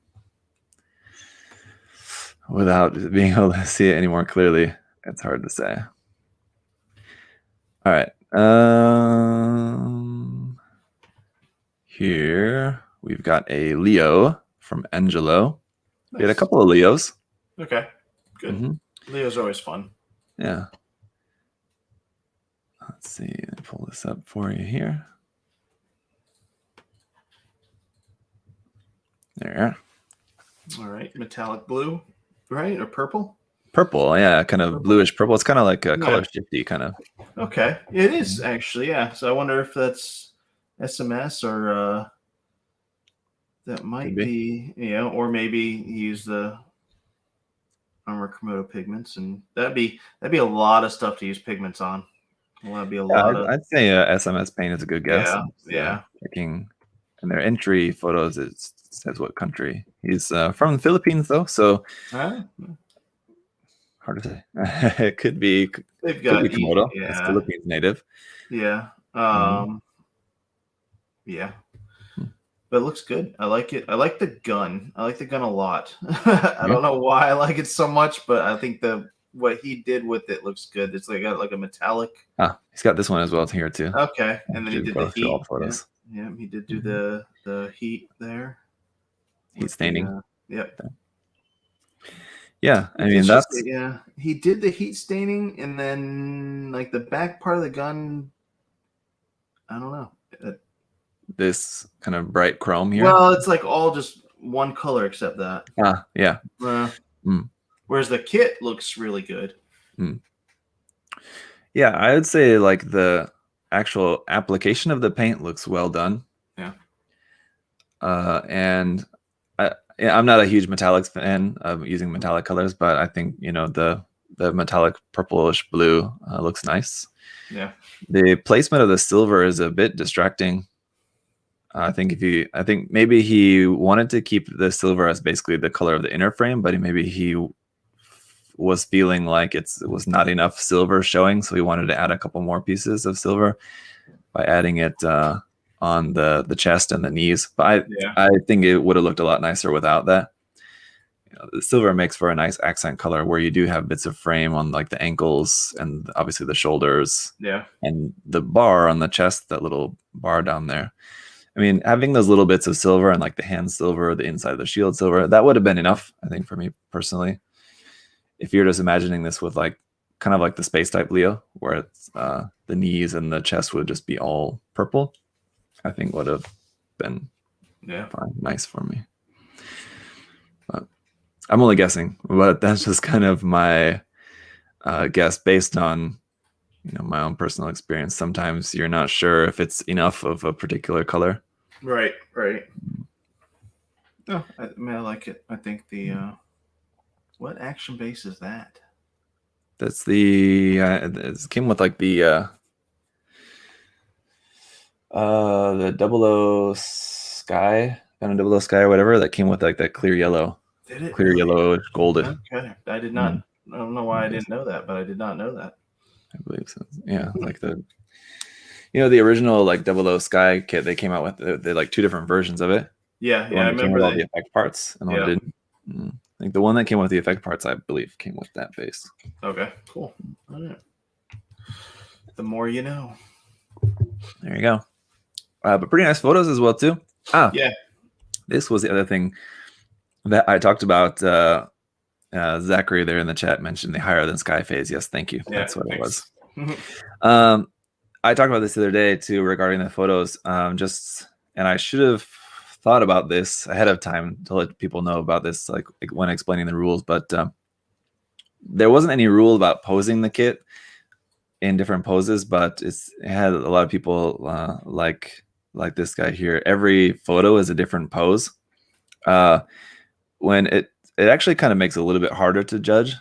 without being able to see it any more clearly, it's hard to say. All right. Here we've got a Leo from Angelo. Nice. We had a couple of Leos. Okay, good. Leo's always fun. Yeah. Let's see. Let me pull this up for you here. There. All right, metallic blue, right, or purple? Purple, yeah, kind of bluish purple. It's kind of like a color shifty kind of. Okay, it is actually, yeah. So I wonder if that's SMS or that might be, or maybe he used the Armor Komodo pigments, and that'd be a lot of stuff to use pigments on. Well, that'd be a lot of. I'd say SMS paint is a good guess. Yeah. Checking in their entry photos, it says what country. He's from the Philippines, though, so hard to say. It could be. They've got Komodo. It's Philippines native. Yeah. Yeah. But it looks good. I like it. I like the gun. I like the gun a lot. I don't know why I like it so much, but I think what he did with it looks good. It's like a metallic. He's got this one as well here too. Okay, and then he did the heat. Photos. Yeah, he did do the heat there. Heat staining. Yep. Yeah, that's he did the heat staining, and then like the back part of the gun. I don't know. This kind of bright chrome here. Well, it's like all just one color except that. Yeah. Whereas the kit looks really good. Yeah, I would say like the actual application of the paint looks well done. Yeah. And I'm not a huge metallics fan of using metallic colors, but I think, you know, the metallic purplish blue looks nice. Yeah. The placement of the silver is a bit distracting. I think maybe he wanted to keep the silver as basically the color of the inner frame, but maybe he was feeling like it was not enough silver showing, so he wanted to add a couple more pieces of silver by adding it on the chest and the knees. But I think it would have looked a lot nicer without that. You know, the silver makes for a nice accent color where you do have bits of frame on like the ankles and obviously the shoulders. Yeah. And the bar on the chest, that little bar down there. I mean, having those little bits of silver and like the hand silver, the inside of the shield silver, that would have been enough, I think, for me personally. If you're just imagining this with like kind of like the space type Leo, where it's the knees and the chest would just be all purple, I think would have been fine, nice for me. But I'm only guessing, but that's just kind of my guess based on, you know, my own personal experience. Sometimes you're not sure if it's enough of a particular color. Right. No, I mean, I like it. I think the what action base is that? That's the it came with like the 00 sky, kind of 00 sky or whatever, that came with like that clear yellow. Did it? Clear yellow golden. Okay. I did not. I don't know why I didn't know that, but I did not know that. I believe so. Yeah, like the, you know, the original like 00 sky kit, they came out with they like two different versions of it. Yeah, I remember all the effect parts, and the one didn't. I think the one that came with the effect parts, I believe, came with that base. Okay, cool. All right. The more you know. There you go. But pretty nice photos as well too. Yeah. This was the other thing that I talked about. Zachary there in the chat mentioned the higher than sky phase. Yes, thank you. That's what it was. I talked about this the other day too regarding the photos. And I should have thought about this ahead of time to let people know about this, like when explaining the rules. But there wasn't any rule about posing the kit in different poses, but it had a lot of people like this guy here. Every photo is a different pose. When it actually kind of makes it a little bit harder to judge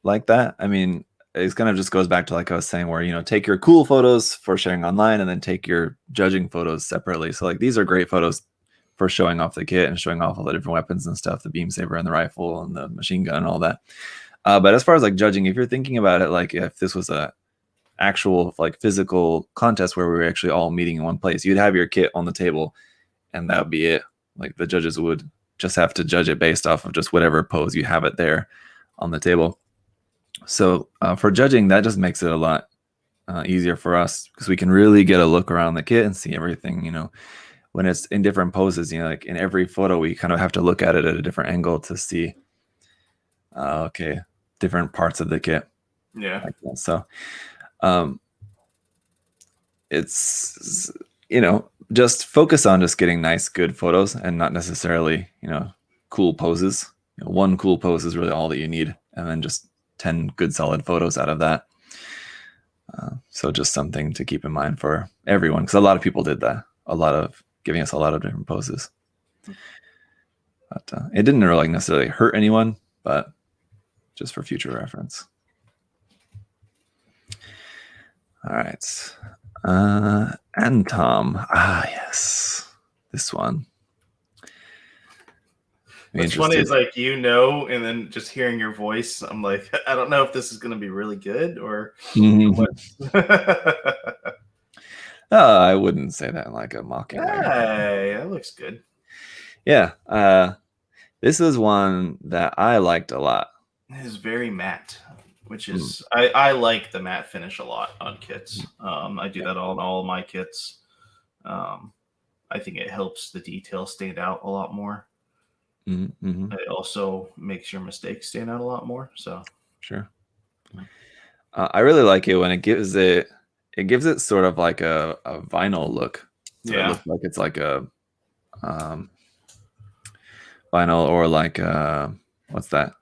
like that. I mean, it kind of just goes back to like I was saying, where, you know, take your cool photos for sharing online and then take your judging photos separately. So like these are great photos for showing off the kit and showing off all the different weapons and stuff, the beam saber and the rifle and the machine gun and all that. But as far as like judging, if you're thinking about it, like if this was a actual like physical contest where we were actually all meeting in one place, you'd have your kit on the table and that would be it. Like the judges would just have to judge it based off of just whatever pose you have it there on the table. So for judging, that just makes it a lot easier for us because we can really get a look around the kit and see everything, you know. When it's in different poses, you know, like in every photo, we kind of have to look at it at a different angle to see, okay, different parts of the kit. Yeah. Like so it's, you know, just focus on just getting nice, good photos and not necessarily, you know, cool poses. You know, one cool pose is really all that you need. And then just 10 good, solid photos out of that. So just something to keep in mind for everyone, because a lot of people did that. Giving us a lot of different poses. But it didn't really necessarily hurt anyone, but just for future reference. All right. And Tom. Yes. This one. What's funny is like, you know, and then just hearing your voice, I'm like, I don't know if this is going to be really good or what. I wouldn't say that in like a mocking way. Hey, that looks good. Yeah. This is one that I liked a lot. It is very matte, which is I like the matte finish a lot on kits. I do that on all of my kits. I think it helps the detail stand out a lot more. Mm-hmm. It also makes your mistakes stand out a lot more. So sure. I really like it when it gives it sort of like a vinyl look. So it looks like it's like a vinyl or like what's that?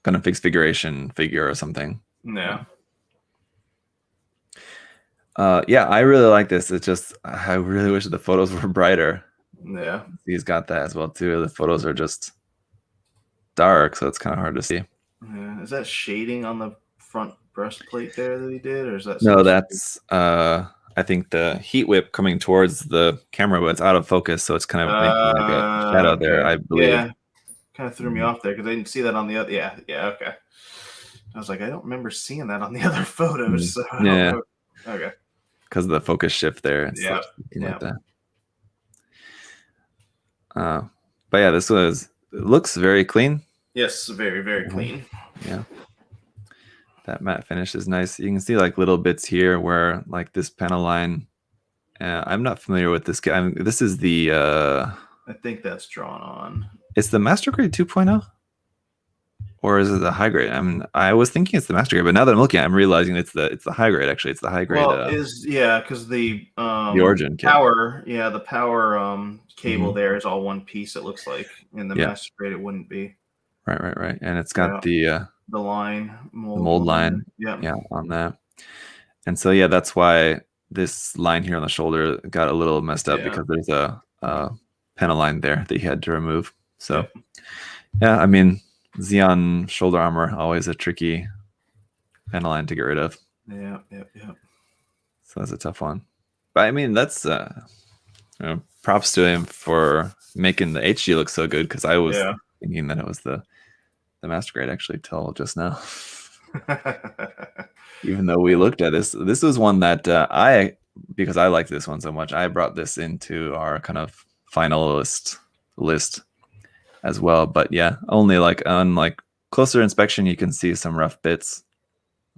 Kind of fixed figuration figure or something. Yeah. Yeah, I really like this. It's just I really wish the photos were brighter. Yeah. He's got that as well too. The photos are just dark, so it's kind of hard to see. Yeah. Is that shading on the front breastplate there that he did, or is that No, supposed to that's I think the heat whip coming towards the camera, but it's out of focus, so it's kind of making like a shadow there, okay. I believe. Yeah. Kind of threw me off there because I didn't see that on the other. Yeah. Yeah. Okay. I was like, I don't remember seeing that on the other photos. So I don't Yeah, know. Okay. because of the focus shift there and Yeah. stuff like Yeah. that. But yeah, this was it looks very clean. Yes. Very, very clean. Yeah. That matte finish is nice. You can see like little bits here where like this panel line. I'm not familiar with this guy. This is the. I think that's drawn on. It's the Master Grade 2.0, or is it the high grade? I was thinking it's the Master Grade, but now that I'm looking, I'm realizing it's the high grade. Actually, it's the high grade. Well, because the Origin kit. power, the power cable there is all one piece. It looks like in the Master Grade it wouldn't be. Right, and it's got the line mold line, yeah, on that. And so that's why this line here on the shoulder got a little messed up because there's a panel line there that you had to remove. So I mean, Xeon shoulder armor, always a tricky panel line to get rid of. Yeah. So that's a tough one. But I mean, that's props to him for making the HG look so good, because I was thinking that it was the Master Grade actually till just now. Even though we looked at this was one that because I like this one so much, I brought this into our kind of finalist list as well. But only like on like closer inspection you can see some rough bits,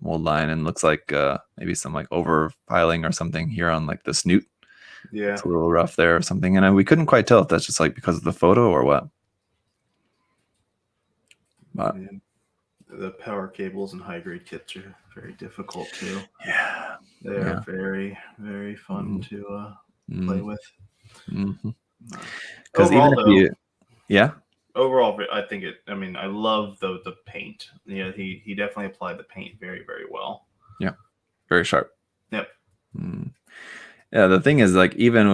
mold line, and looks like maybe some like over filing or something here on like the snoot. Yeah, it's a little rough there or something, and we couldn't quite tell if that's just like because of the photo or what. But the power cables and high grade kits are very difficult too. Yeah, they're very, very fun to play with. Because even if overall, I think I love the paint. Yeah, he definitely applied the paint very, very well. Yeah, very sharp. Yep. Yeah, the thing is, like, even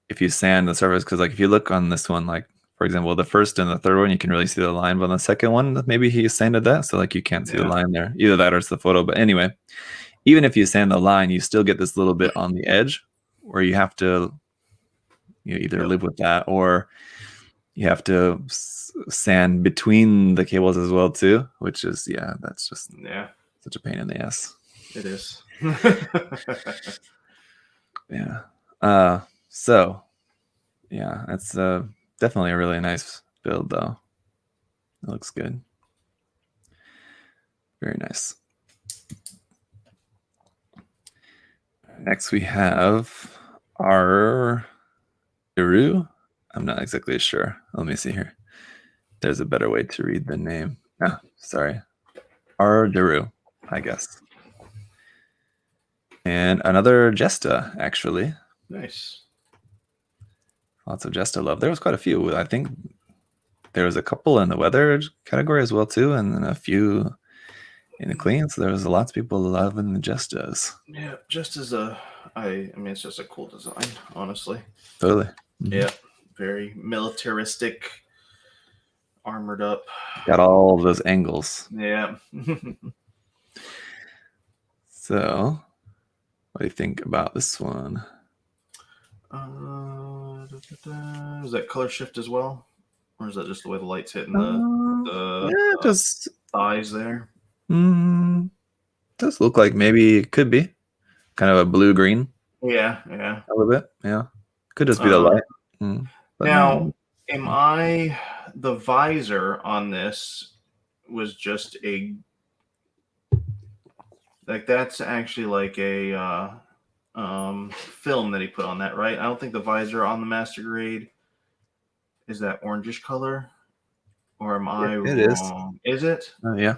if you sand the surface, because like if you look on this one, like for example, the first and the third one, you can really see the line, but on the second one, maybe he sanded that, so like you can't see the line there. Either that or it's the photo. But anyway, even if you sand the line, you still get this little bit on the edge where you have to either live with that, or you have to sand between the cables as well too, which is that's just such a pain in the ass. It is. So it's definitely a really nice build though. It looks good. Very nice. Next we have our Iru. I'm not exactly sure. Let me see here. There's a better way to read the name. Sorry. Arderu, I guess. And another Jesta, actually. Nice. Lots of Jesta love. There was quite a few. I think there was a couple in the weather category as well too, and then a few in the clean. So there was lots of people loving the Jestas. Yeah, Jesta's it's just a cool design, honestly. Totally. Yeah, very militaristic, armored up. Got all those angles. Yeah. So, what do you think about this one? Is that color shift as well, or is that just the way the light's hitting the just eyes there? Does look like maybe it could be kind of a blue green. Yeah, a little bit. Yeah, could just be the light. Now, the visor on this was just that's actually like a film that he put on that, right? I don't think the visor on the Master Grade is that orangish color, or am I wrong? Is it? Yeah.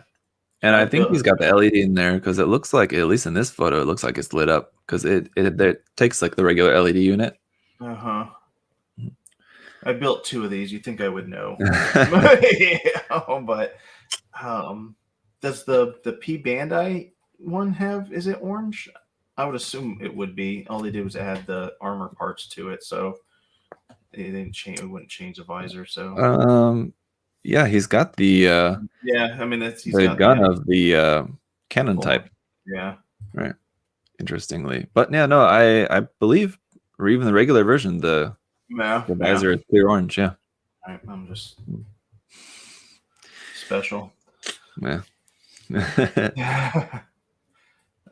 And I think he's got the LED in there because it looks like, at least in this photo, it looks like it's lit up because it takes like the regular LED unit. I built 2 of these. You'd think I would know. But does the P Bandai one have, is it orange? I would assume it would be. All they did was add the armor parts to it, so they didn't change. It wouldn't change the visor. So yeah, he's got yeah, I mean he's got gun of the cannon full, type. yeah. Right. Interestingly, but yeah, no, I believe, or even the regular version, the visor is clear orange. Yeah. I'm just special. Yeah.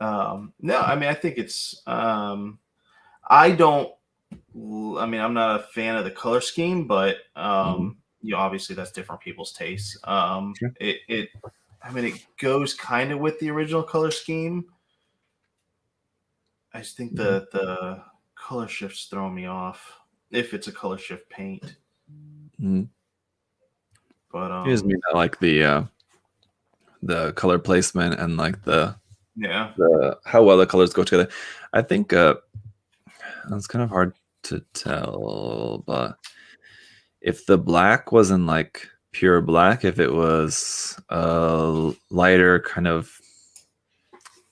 No, I mean I think it's I'm not a fan of the color scheme, but obviously that's different people's tastes. Sure. It goes kind of with the original color scheme. I just think the color shifts throw me off if it's a color shift paint. But you just mean that, like the color placement and like the how well the colors go together. I think it's kind of hard to tell, but if the black wasn't like pure black, if it was a lighter kind of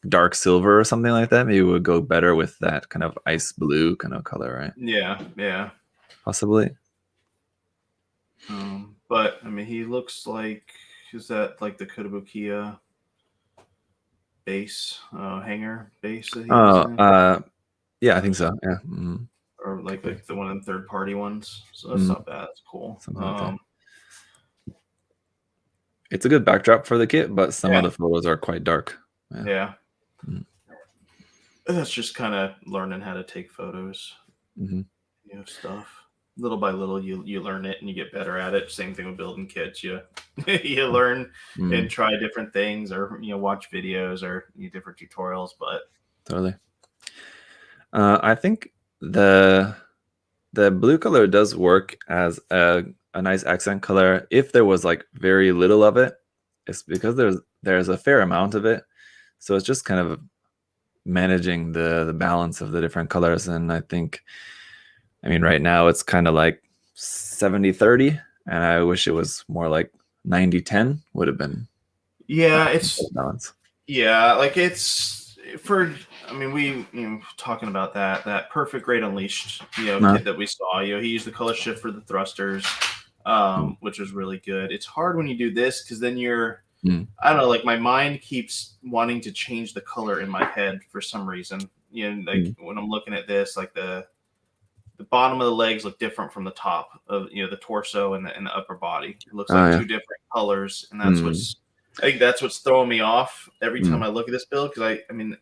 dark silver or something like that, maybe it would go better with that kind of ice blue kind of color, right? Yeah. Possibly. But I mean, he looks like, is that like the Kotobukiya base hanger base that he has? Yeah, I think so. Yeah. Or like the one in third party ones. So that's not bad. That's cool. Like it's a good backdrop for the kit, but some of the photos are quite dark. Yeah. That's just kind of learning how to take photos. Stuff. Little by little, you learn it and you get better at it. Same thing with building kits. You learn and try different things, or watch videos or different tutorials. But totally. I think the blue color does work as a nice accent color if there was like very little of it. It's because there's a fair amount of it, so it's just kind of managing the balance of the different colors. And I think, I mean, right now it's kind of like 70-30, and I wish it was more like 90-10 would have been. Yeah, it's balance. Yeah, like it's for. I mean, we talking about that Perfect Grade Unleashed kit that we saw. He used the color shift for the thrusters, which was really good. It's hard when you do this because then you're. I don't know. Like my mind keeps wanting to change the color in my head for some reason. Like when I'm looking at this, like the bottom of the legs look different from the top of the torso and the upper body. It looks like two different colors, and that's that's what's throwing me off every time I look at this build. Because I mean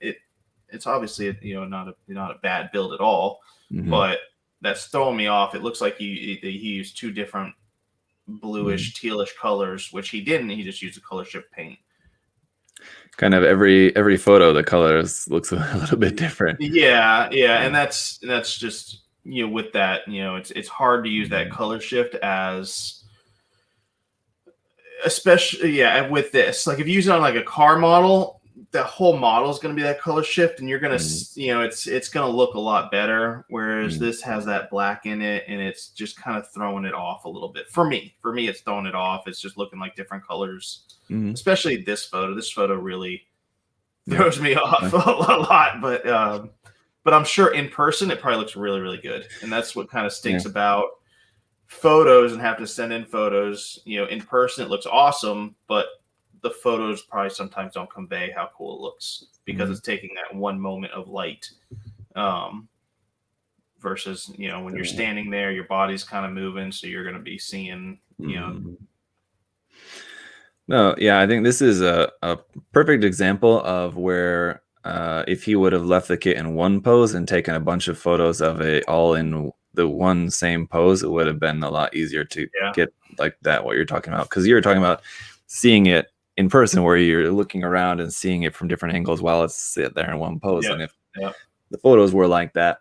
it's obviously not a bad build at all, but that's throwing me off. It looks like he used two different bluish tealish colors, which he didn't. He just used a color shift paint. Kind of every photo, the colors looks a little bit different. Yeah, and that's just with that it's hard to use that color shift as, especially with this. Like if you use it on like a car model, the whole model is going to be that color shift, and you're going to it's going to look a lot better. Whereas this has that black in it, and it's just kind of throwing it off a little bit. For me, it's throwing it off. It's just looking like different colors. Especially this photo really throws me off a lot. But I'm sure in person it probably looks really, really good. And that's what kind of stinks about photos and have to send in photos. In person it looks awesome, but the photos probably sometimes don't convey how cool it looks because it's taking that one moment of light. Versus, when you're standing there, your body's kind of moving, so you're going to be seeing, No, yeah, I think this is a perfect example of where if he would have left the kit in one pose and taken a bunch of photos of it all in the one same pose, it would have been a lot easier to get like that, what you're talking about. Because you're talking about seeing it in person where you're looking around and seeing it from different angles while it's sit there in one pose. And if the photos were like that,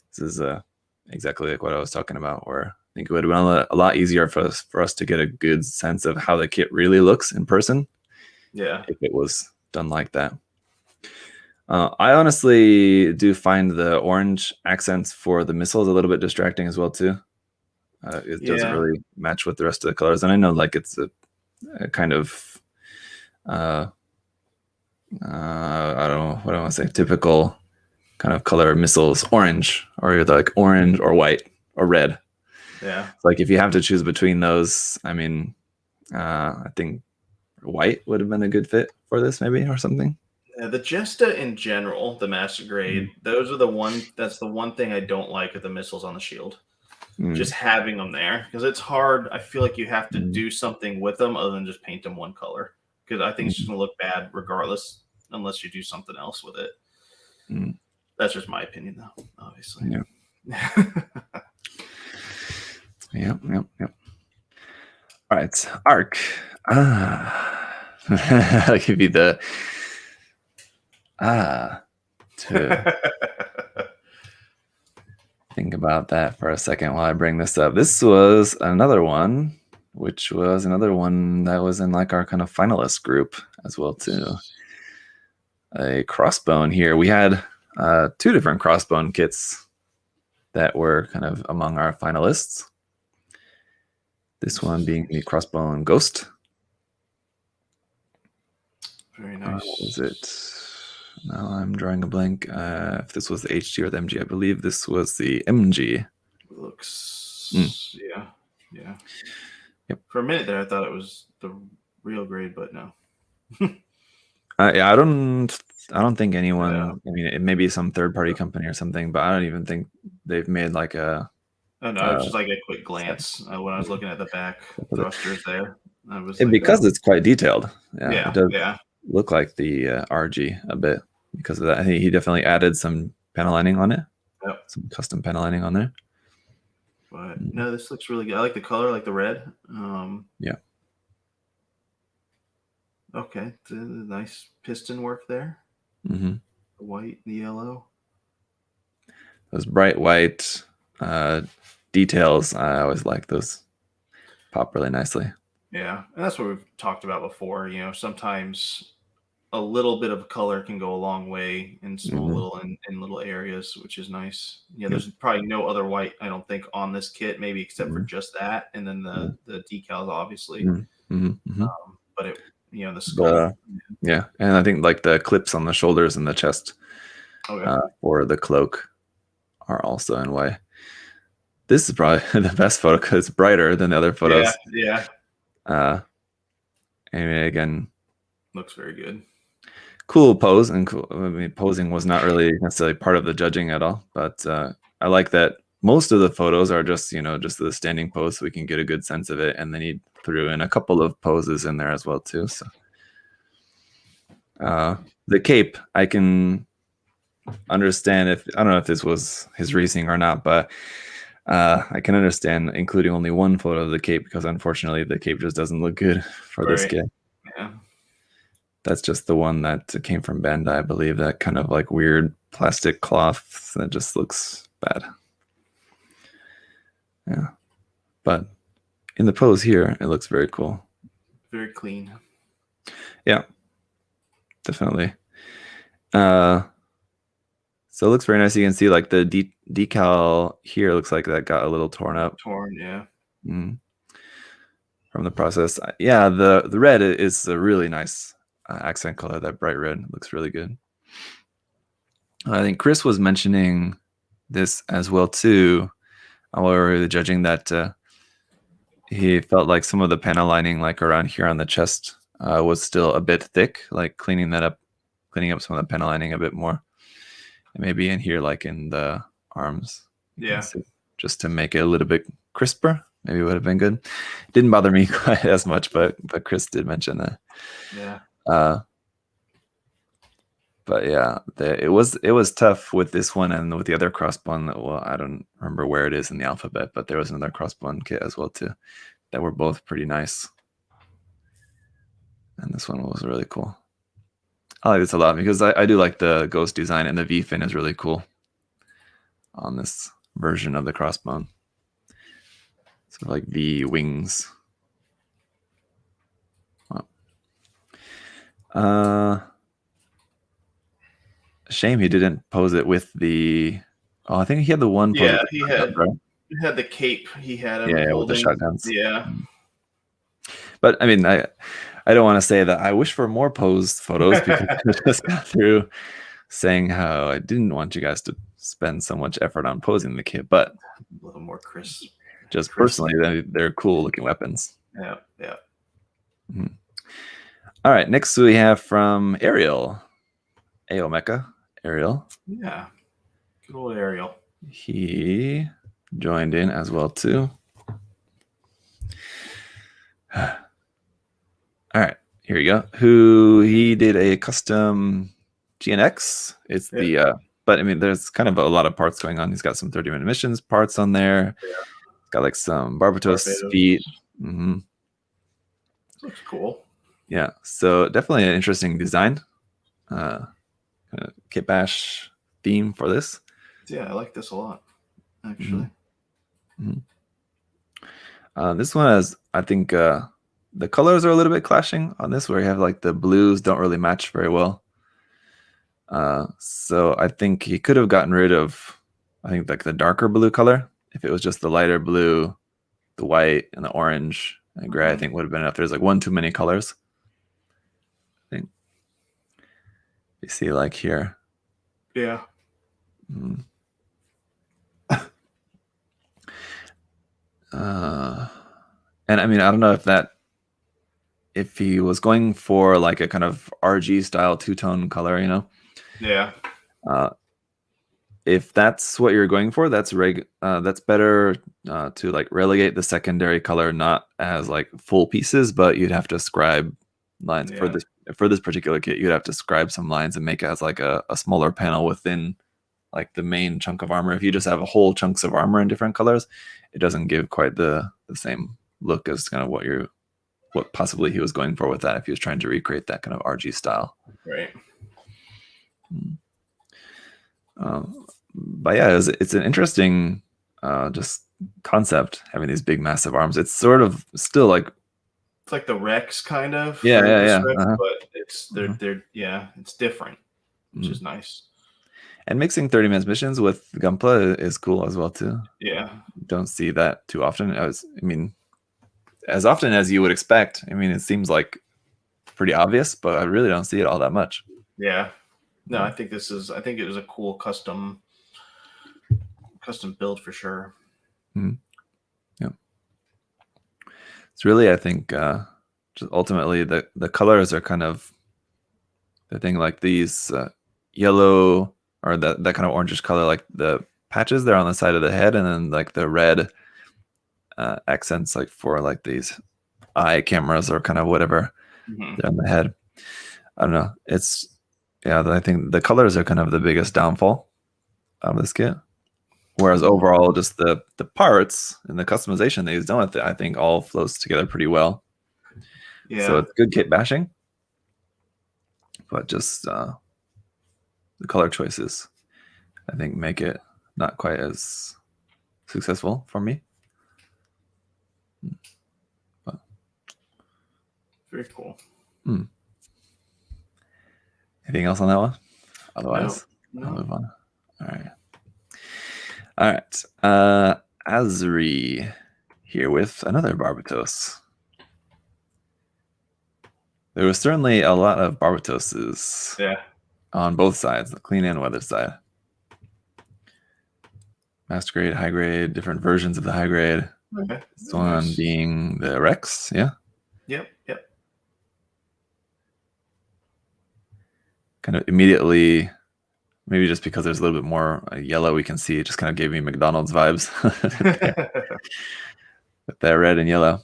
this is exactly like what I was talking about, where I think it would have been a lot easier for us to get a good sense of how the kit really looks in person. Yeah, if it was done like that. I honestly do find the orange accents for the missiles a little bit distracting as well too. It doesn't really match with the rest of the colors, and I know like it's a kind of I don't know what I want to say, typical kind of color missiles orange, or like orange or white or red. Yeah. Like if you have to choose between those, I mean, I think white would have been a good fit for this, maybe, or something. Yeah, the Jesta in general, the master grade, those are that's the one thing I don't like of the missiles on the shield. Just having them there, because it's hard. I feel like you have to do something with them other than just paint them one color, because I think it's just gonna look bad regardless, unless you do something else with it. That's just my opinion, though. Obviously. Yeah. Yep. All right, arc. I'll give you the to think about that for a second while I bring this up. This was another one, which was another one that was in like our kind of finalist group as well too. A Crossbone here. We had 2 different Crossbone kits that were kind of among our finalists. This one being the Crossbone Ghost. Very nice. What was it? Now I'm drawing a blank. If this was the HG or the MG, I believe this was the MG. Looks, yeah. Yep. For a minute there, I thought it was the real grade, but no. Yeah, I don't think anyone. Yeah. I mean, it may be some third-party company or something, but I don't even think they've made like a. Oh no, it's just like a quick glance when I was looking at the back thrusters there. I was and like, because it's quite detailed. Yeah, it does look like the RG a bit because of that. I think he definitely added some panel lining on it. Yep. Some custom panel lining on there. But no, this looks really good. I like the color, I like the red. Yeah. Okay, the nice piston work there. The white, the yellow. Those bright white details, I always like those. Pop really nicely. Yeah, and that's what we've talked about before. You know, sometimes a little bit of color can go a long way in small little in little areas, which is nice. Yeah, there's probably no other white, I don't think, on this kit, maybe except for just that, and then the decals, obviously. But it, you know, the skull. Yeah, and I think like the clips on the shoulders and the chest for the cloak are also in white. This is probably the best photo because it's brighter than the other photos. Yeah. And again, looks very good. Cool pose, and cool. I mean, posing was not really necessarily part of the judging at all, but I like that most of the photos are just just the standing pose, so we can get a good sense of it, and then he threw in a couple of poses in there as well too. So the cape, I can understand I don't know if this was his reasoning or not, but I can understand including only one photo of the cape because unfortunately the cape just doesn't look good for this kit. Yeah. That's just the one that came from Bandai, I believe. That kind of like weird plastic cloth that just looks bad. Yeah. But in the pose here, it looks very cool. Very clean. Yeah. Definitely. So it looks very nice. You can see like the decal here looks like that got a little torn up. Yeah. From the process. Yeah, the red is a really nice accent color. That bright red looks really good. I think Chris was mentioning this as well too while we were judging that he felt like some of the panel lining like around here on the chest was still a bit thick, like cleaning up some of the panel lining a bit more. And maybe in here, like in the arms. Yeah. Just to make it a little bit crisper. Maybe it would have been good. It didn't bother me quite as much, but Chris did mention that. Yeah. But yeah, it was tough with this one and with the other Crossbone. Well, I don't remember where it is in the alphabet, but there was another Crossbone kit as well too that were both pretty nice. And this one was really cool. I like this a lot because I do like the ghost design, and the V-fin is really cool on this version of the Crossbone. Sort of like V wings. Wow. Shame he didn't pose it with the. Oh, I think he had the one. Yeah, he had the cape. He had with the shotguns. Yeah. But I mean, I don't want to say that I wish for more posed photos because I just got through saying how I didn't want you guys to spend so much effort on posing the kit, but A little more crisp. just personally, they're cool looking weapons. Yeah, yeah. Mhm. All right, next we have from Ariel. Ayo Mecha, Ariel. Yeah, good old Ariel. He joined in as well too. All right, here we go. He did a custom GNX. It's the but I mean, there's kind of a lot of parts going on. He's got some 30-minute missions parts on there. Yeah. Got like some Barbatos feet. Mm-hmm. Looks cool. Yeah, so definitely an interesting design. Kind of kit bash theme for this. Yeah, I like this a lot, actually. Mm-hmm. This one has, I think, the colors are a little bit clashing on this, where you have like the blues don't really match very well. So I think he could have gotten rid of, I think, like the darker blue color. If it was just the lighter blue, the white, and the orange and gray, I think would have been enough. There's like one too many colors. I think you see like here. Yeah. Mm. And I mean, I don't know if he was going for like a kind of RG style two-tone color, you know? Yeah. If that's what you're going for, that's better to like relegate the secondary color not as like full pieces, but you'd have to scribe lines for this particular kit. You'd have to scribe some lines and make it as like a smaller panel within like the main chunk of armor. If you just have a whole chunks of armor in different colors, it doesn't give quite the same look as kind of what possibly he was going for with that, if he was trying to recreate that kind of RG style. Right. But yeah, it's an interesting just concept, having these big massive arms. It's sort of still like it's like the Rex kind of. Yeah. But it's they're it's different, which is nice. And mixing 30-minute missions with Gunpla is cool as well too. Yeah. Don't see that too often. I mean, as often as you would expect. I mean, it seems like pretty obvious, but I really don't see it all that much. Yeah. No, I think it was a cool custom build for sure. Yeah. It's really, I think, just ultimately the colors are kind of the thing. Like these yellow or that kind of orangish color, like the patches there on the side of the head, and then like the red accents, like for like these eye cameras or kind of whatever on the head. I don't know. I think the colors are kind of the biggest downfall of this kit. Whereas overall, just the parts and the customization that he's done with it, I think all flows together pretty well. Yeah. So it's good kit bashing, but just the color choices, I think, make it not quite as successful for me. But very cool. Anything else on that one? Otherwise, no. I'll move on. All right. Azri here with another Barbatos. There was certainly a lot of Barbatoses on both sides, the clean and weather side. Master grade, high grade, different versions of the high grade. Okay. This one being the Rex, yeah? Yep. Kind of immediately, maybe just because there's a little bit more yellow we can see, it just kind of gave me McDonald's vibes. With that red and yellow.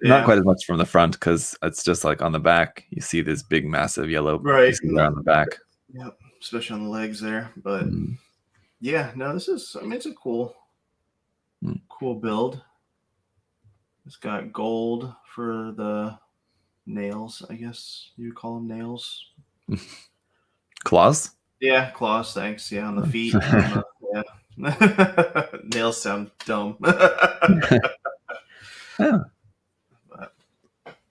Not quite as much from the front, because it's just like on the back, you see this big, massive yellow piece there on the back. Yep, especially on the legs there. But yeah, no, this is, I mean, it's a cool build. It's got gold for the nails, I guess you would call them nails. Claws? Yeah, claws, thanks. Yeah, on the feet. Nails sound dumb. Yeah. But,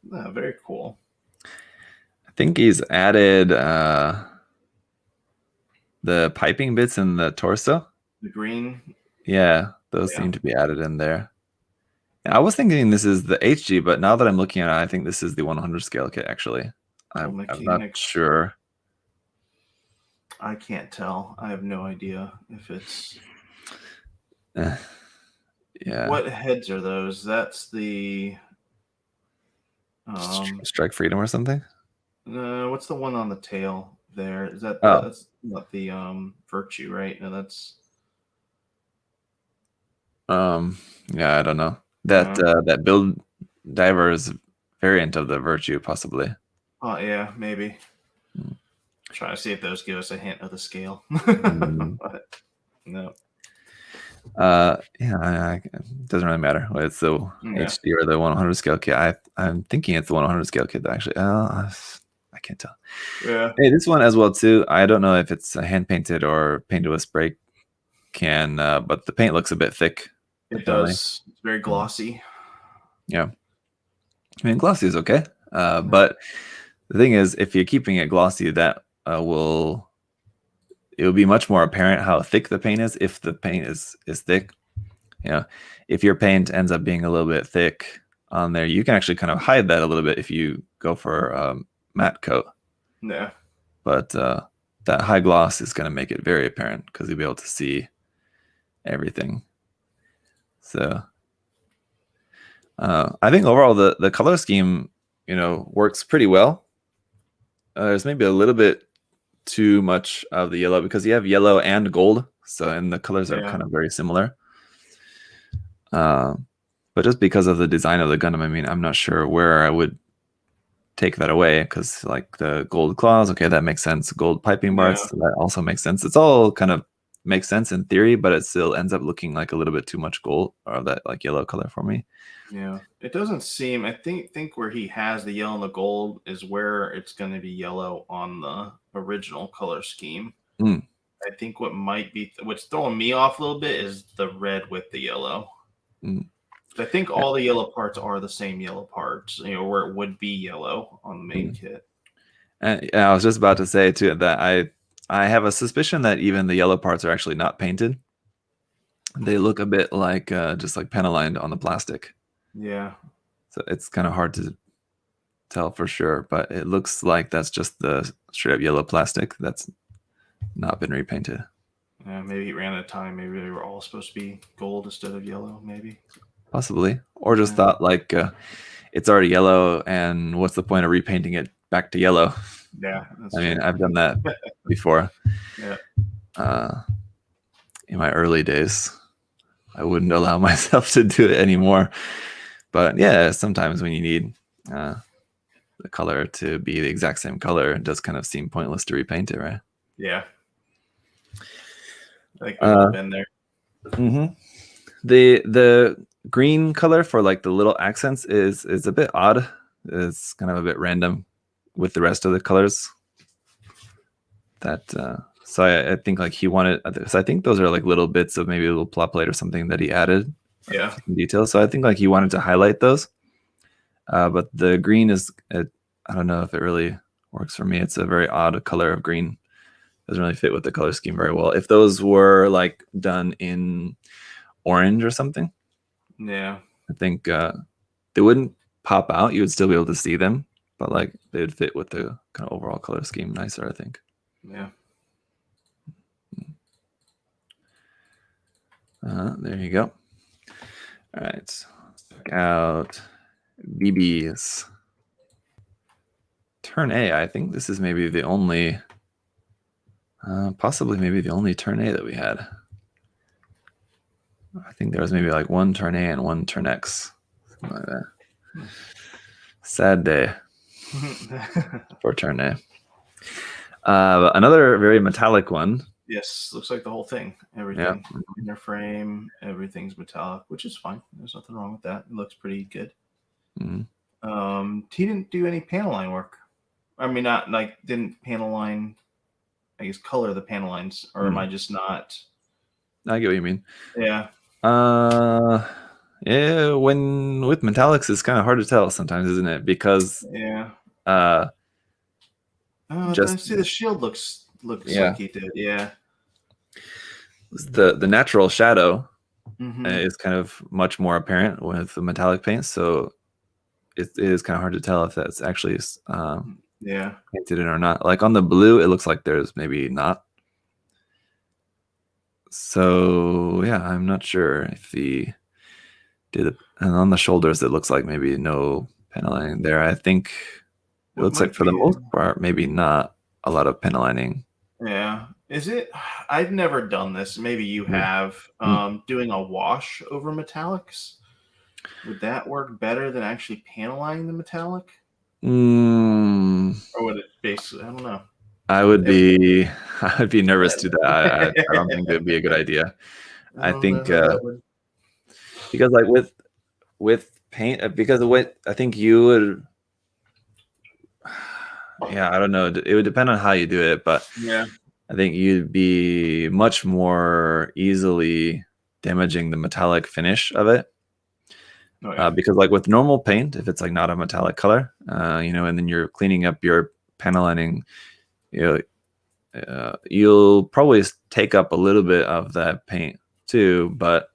no, very cool. I think he's added the piping bits in the torso. The green. Yeah, those seem to be added in there. And I was thinking this is the HG, but now that I'm looking at it, I think this is the 100 scale kit, actually. I'm not sure. I can't tell. I have no idea if it's. Yeah. What heads are those? That's the. Strike Freedom or something? What's the one on the tail there? Is that Oh. that's not the Virtue, right? No, that's. Yeah, I don't know. That build divers variant of the Virtue, possibly. Oh yeah, maybe. Trying to see if those give us a hint of the scale. But, no. Yeah, it doesn't really matter. It's the HD or the 100 scale kit. I'm thinking it's the 100 scale kit, actually. I can't tell. Yeah. Hey, this one as well too. I don't know if it's hand painted or painted with spray can, but the paint looks a bit thick. It does. It's very glossy. Yeah. I mean, glossy is okay. But the thing is, if you're keeping it glossy, that it will be much more apparent how thick the paint is if the paint is thick. You know, if your paint ends up being a little bit thick on there, you can actually kind of hide that a little bit if you go for matte coat. Yeah. But that high gloss is going to make it very apparent because you'll be able to see everything. So I think overall the color scheme, works pretty well. There's maybe a little bit too much of the yellow because you have yellow and gold, and the colors are kind of very similar. But just because of the design of the Gundam, I mean, I'm not sure where I would take that away, because like the gold claws, okay, that makes sense. Gold piping marks, that also makes sense. It's all kind of makes sense in theory, but it still ends up looking like a little bit too much gold or that like yellow color for me. Yeah, it doesn't seem. I think where he has the yellow and the gold is where it's going to be yellow on the original color scheme. I think what might be what's throwing me off a little bit is the red with the yellow. I think all the yellow parts are the same yellow parts, where it would be yellow on the main kit. And I was just about to say too that I have a suspicion that even the yellow parts are actually not painted. They look a bit like just like panel-lined on the plastic. Yeah. So it's kind of hard to tell for sure, but it looks like that's just the straight up yellow plastic that's not been repainted. Yeah, maybe it ran out of time. Maybe they were all supposed to be gold instead of yellow, maybe. Possibly. Or just thought like it's already yellow and what's the point of repainting it back to yellow? Yeah. I mean, I've done that before. Yeah. In my early days, I wouldn't allow myself to do it anymore. But yeah, sometimes when you need the color to be the exact same color, it does kind of seem pointless to repaint it, right? Yeah. I think we've all been there. The green color for like the little accents is a bit odd. It's kind of a bit random with the rest of the colors. That so I think like he wanted. So I think those are like little bits of maybe a little plot plate or something that he added. Yeah. Details. So I think like he wanted to highlight those. But the green is, I don't know if it really works for me. It's a very odd color of green. Doesn't really fit with the color scheme very well. If those were like done in orange or something, yeah, I think they wouldn't pop out. You would still be able to see them, but like they would fit with the kind of overall color scheme nicer, I think. Yeah. There you go. All right, let's check out BB's turn A. I think this is maybe the only, possibly maybe the only turn A that we had. I think there was maybe like one turn A and one turn X, something like that. Sad day for turn A. Another very metallic one. Yes, looks like the whole thing. Everything. Inner frame, everything's metallic, which is fine. There's nothing wrong with that. It looks pretty good. He didn't do any panel line work. I mean, not like didn't panel line, I guess, color the panel lines, or am I just not? I get what you mean. Yeah. Yeah, when with metallics, it's kind of hard to tell sometimes, isn't it? Because just see the shield looks like he did. Yeah. The natural shadow is kind of much more apparent with the metallic paint, so it is kind of hard to tell if that's actually painted in or not. Like on the blue, it looks like there's maybe not So yeah, I'm not sure if he did it. And on the shoulders, it looks like maybe no paneling there. I think it What looks like might for the be? most part, maybe not a lot of paneling. Yeah. Is it? I've never done this. Maybe you Mm. have. Mm. Doing a wash over metallics. Would that work better than actually paneling the metallic? Mm, Or would it basically? I don't know. I would It- be I'd be nervous to that. I don't think that'd be a good idea. I I don't know think how that would. because like with paint, because of what I think you would, yeah, I don't know. It would depend on how you do it, but Yeah. I think you'd be much more easily damaging the metallic finish of it. Oh yeah. Because like with normal paint, if it's like not a metallic color, and then you're cleaning up your panel lining, you you'll probably take up a little bit of that paint too, but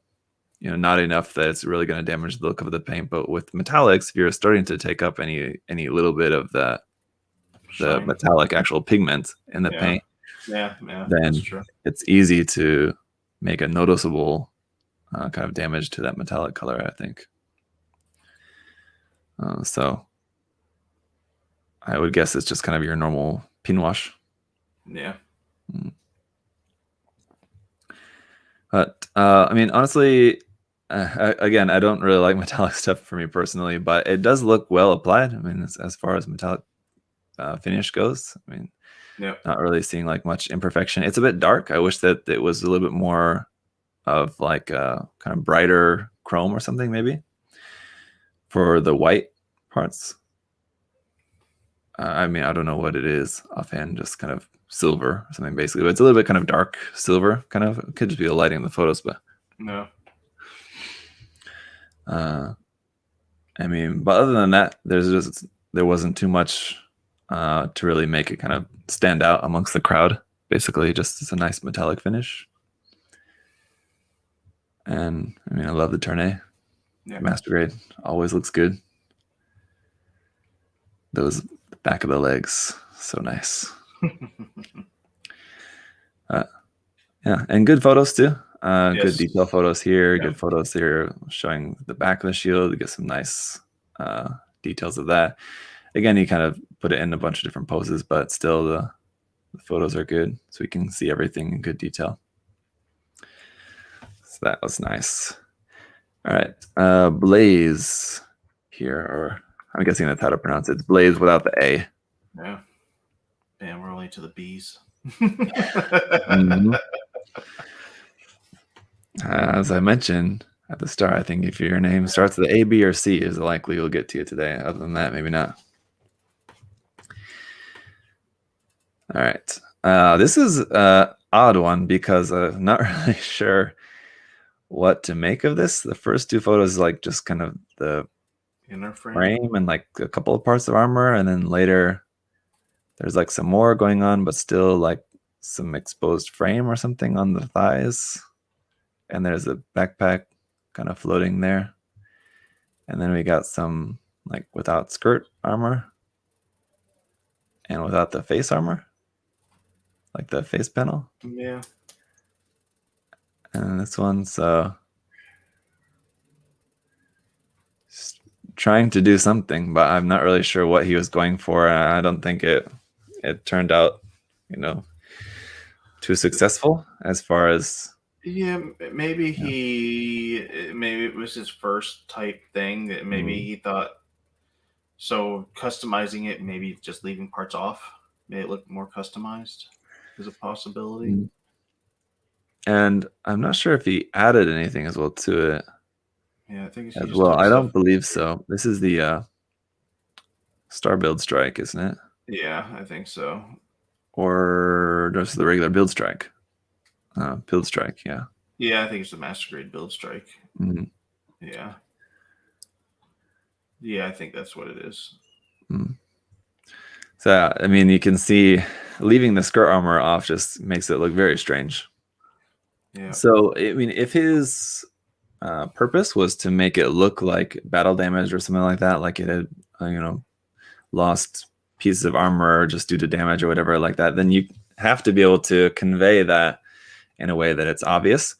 not enough that it's really going to damage the look of the paint. But with metallics, if you're starting to take up any little bit of the Shine. metallic actual pigment in the Yeah. paint, Yeah. That's then true. it's easy to make a noticeable kind of damage to that metallic color, I think. So I would guess it's just kind of your normal pin wash. Yeah. But I mean, honestly, again, I don't really like metallic stuff for me personally, but it does look well applied. I mean, as far as metallic finish goes, I mean, Yeah. not really seeing like much imperfection. It's a bit dark. I wish that it was a little bit more of like a kind of brighter chrome or something, maybe for the white parts. I mean, I don't know what it is offhand, just kind of silver or something basically. But it's a little bit kind of dark silver, kind of. It could just be the lighting in the photos, but No. I mean, but other than that, there wasn't too much to really make it kind of stand out amongst the crowd. Basically, just it's a nice metallic finish. And I mean, I love the tournay. Yeah. Master grade always looks good. Those back of the legs, so nice. Yeah, and good photos too. Yes. Good detail photos here. Yeah. Good photos here showing the back of the shield. You get some nice details of that. Again, you kind of put it in a bunch of different poses, but still the photos are good, so we can see everything in good detail. So that was nice. All right, Blaze here, or I'm guessing that's how to pronounce it. It's Blaze without the A. Yeah. Damn, we're only to the B's. Mm-hmm. As I mentioned at the start, I think if your name starts with A, B, or C, is likely you'll get to you today. Other than that, maybe not. All right. This is an odd one because I'm not really sure what to make of this. The first two photos like just kind of the Inner frame and like a couple of parts of armor, and then later there's like some more going on, but still like some exposed frame or something on the thighs. And there's a backpack kind of floating there. And then we got some like without skirt armor and without the face armor, like the face panel. Yeah. And this one, so just trying to do something, but I'm not really sure what he was going for. I don't think it turned out, too successful as far as. Yeah, maybe maybe it was his first type thing that maybe he thought. So customizing it, maybe just leaving parts off, made it look more customized, is a possibility. And I'm not sure if he added anything as well to it. Yeah, I think As well, I don't believe so. This is the Star Build Strike, isn't it? Yeah, I think so. Or just the regular Build Strike. Build Strike, yeah. Yeah, I think it's the Master Grade Build Strike. Mm-hmm. Yeah. Yeah, I think that's what it is. Mm. So, I mean, you can see leaving the skirt armor off just makes it look very strange. Yeah. So, I mean, if his purpose was to make it look like battle damage or something like that, like it had, lost pieces of armor just due to damage or whatever like that, then you have to be able to convey that in a way that it's obvious.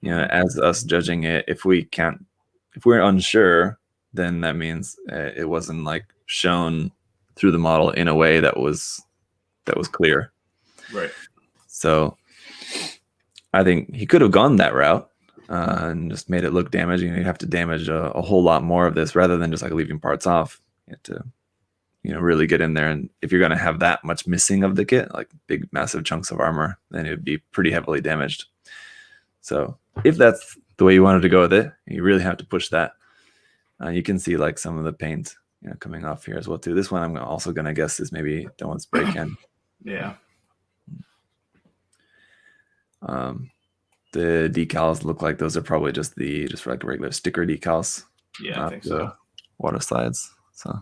You know, as us judging it, if we're unsure, then that means it wasn't like shown through the model in a way that was clear. Right. So I think he could have gone that route and just made it look damaged. You know, you'd have to damage a whole lot more of this rather than just like leaving parts off. You have to, you know, really get in there. And if you're going to have that much missing of the kit, like big, massive chunks of armor, then it would be pretty heavily damaged. So if that's the way you wanted to go with it, you really have to push that. You can see like some of the paint, you know, coming off here as well too. This one I'm also going to guess is maybe don't want spray can. Yeah. The decals look like those are probably just like regular sticker decals. Yeah, I think so. Water slides. So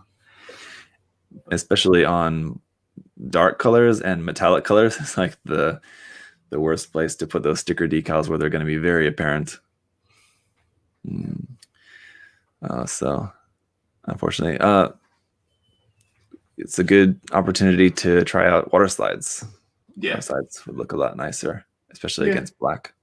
especially on dark colors and metallic colors, it's like the worst place to put those sticker decals where they're going to be very apparent. So unfortunately, it's a good opportunity to try out water slides. Yeah, water slides would look a lot nicer, especially against black.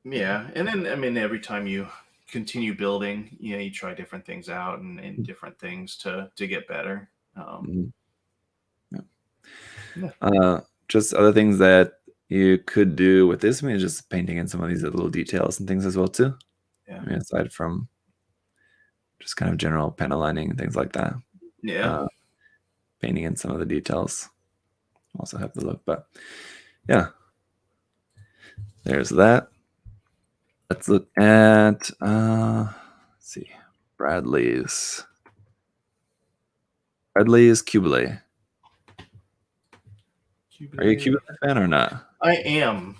Yeah, and then I mean, every time you continue building, you know, you try different things out and different things to get better. Just other things that you could do with this, I mean, just painting in some of these little details and things as well too. Yeah. I mean, aside from just kind of general panel lining and things like that. Yeah. Painting in some of the details also have the look, but yeah, there's that. Let's look at let's see, Bradley's Qubeley. Are you a Qubeley fan or not? I am.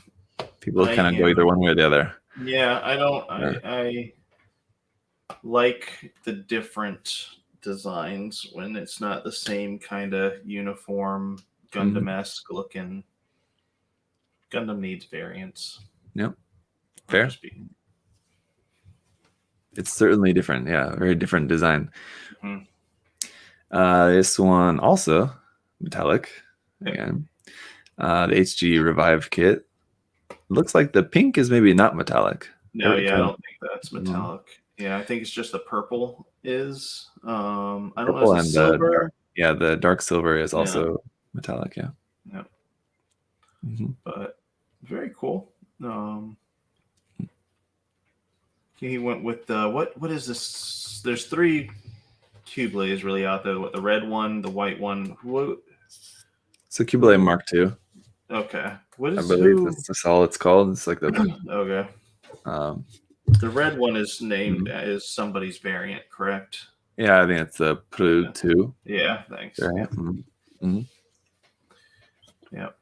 People kind of go either one way or the other. Yeah, I don't. I like the different designs when it's not the same kind of uniform Gundam-esque looking. Gundam needs variants. Yep. Fair. It's certainly different. Yeah, very different design. This one also metallic again. The HG Revive kit. Looks like the pink is maybe not metallic. No, yeah, I don't think that's metallic. Yeah, I think it's just the purple is. I don't know. Is it silver? The dark silver is also metallic. Yeah. Yeah. But very cool. He went with the what is this? There's 3 Qubeleys really out there. What, the red one, the white one? What? So Qubeley Mark II. Okay. What is? I believe that's all it's called. It's like the okay. The red one is named as somebody's variant, correct? Yeah, I think it's the Prude 2. Yeah, thanks. Variant. Yep.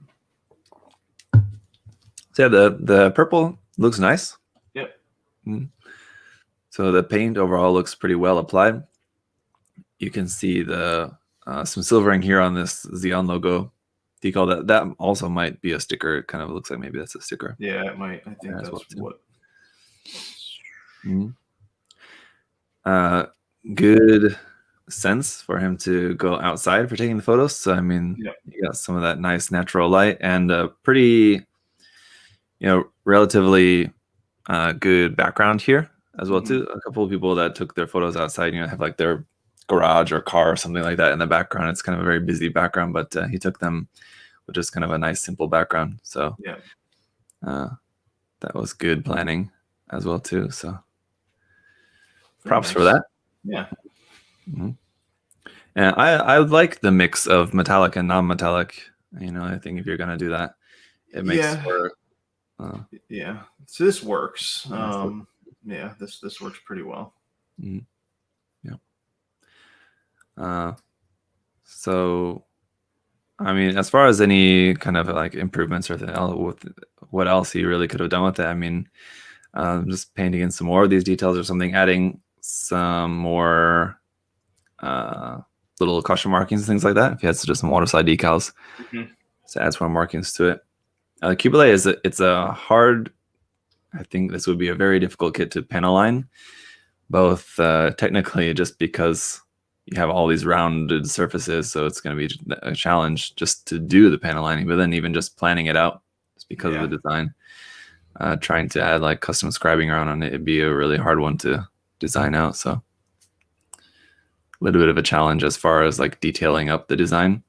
So yeah, the purple looks nice. Yep. So the paint overall looks pretty well applied. You can see the some silvering here on this Xeon logo decal. That also might be a sticker. It kind of looks like maybe that's a sticker. Yeah, it might. I think that's what. Good sense for him to go outside for taking the photos. So I mean, you got some of that nice natural light and a pretty, relatively good background here as well too. A couple of people that took their photos outside, have like their garage or car or something like that in the background. It's kind of a very busy background, but he took them with just kind of a nice simple background. So that was good planning as well too. So props for that. Yeah. And I like the mix of metallic and non-metallic. I think if you're gonna do that, it makes for so this works. This works pretty well. So I mean, as far as any kind of like improvements or with what else he really could have done with it, I mean, just painting in some more of these details or something, adding some more little caution markings and things like that. If you had just some water slide decals, to add some more markings to it. Qubeley it's a hard. I think this would be a very difficult kit to panel line, both technically just because you have all these rounded surfaces, so it's going to be a challenge just to do the panel lining. But then even just planning it out, just because of the design. Trying to add like custom scribing around on it, it'd be a really hard one to design out. So a little bit of a challenge as far as like detailing up the design,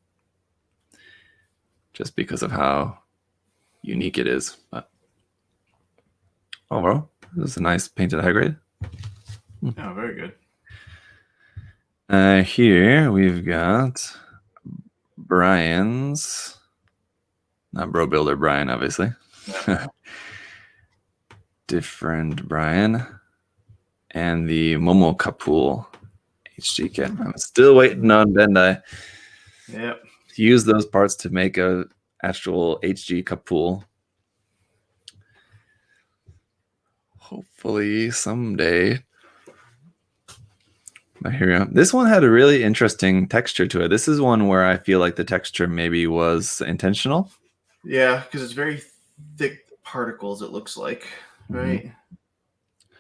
just because of how unique it is. But overall, this is a nice painted high grade. Oh, very good. Here we've got Brian's, not Bro Builder Brian, obviously. Yeah. Different Brian, and the Momo Kapool HG kit. I'm still waiting on Bandai. Yep. To use those parts to make a actual HG Kapool. Hopefully someday. But here we go. This one had a really interesting texture to it. This is one where I feel like the texture maybe was intentional. Yeah, because it's very thick particles, it looks like, right?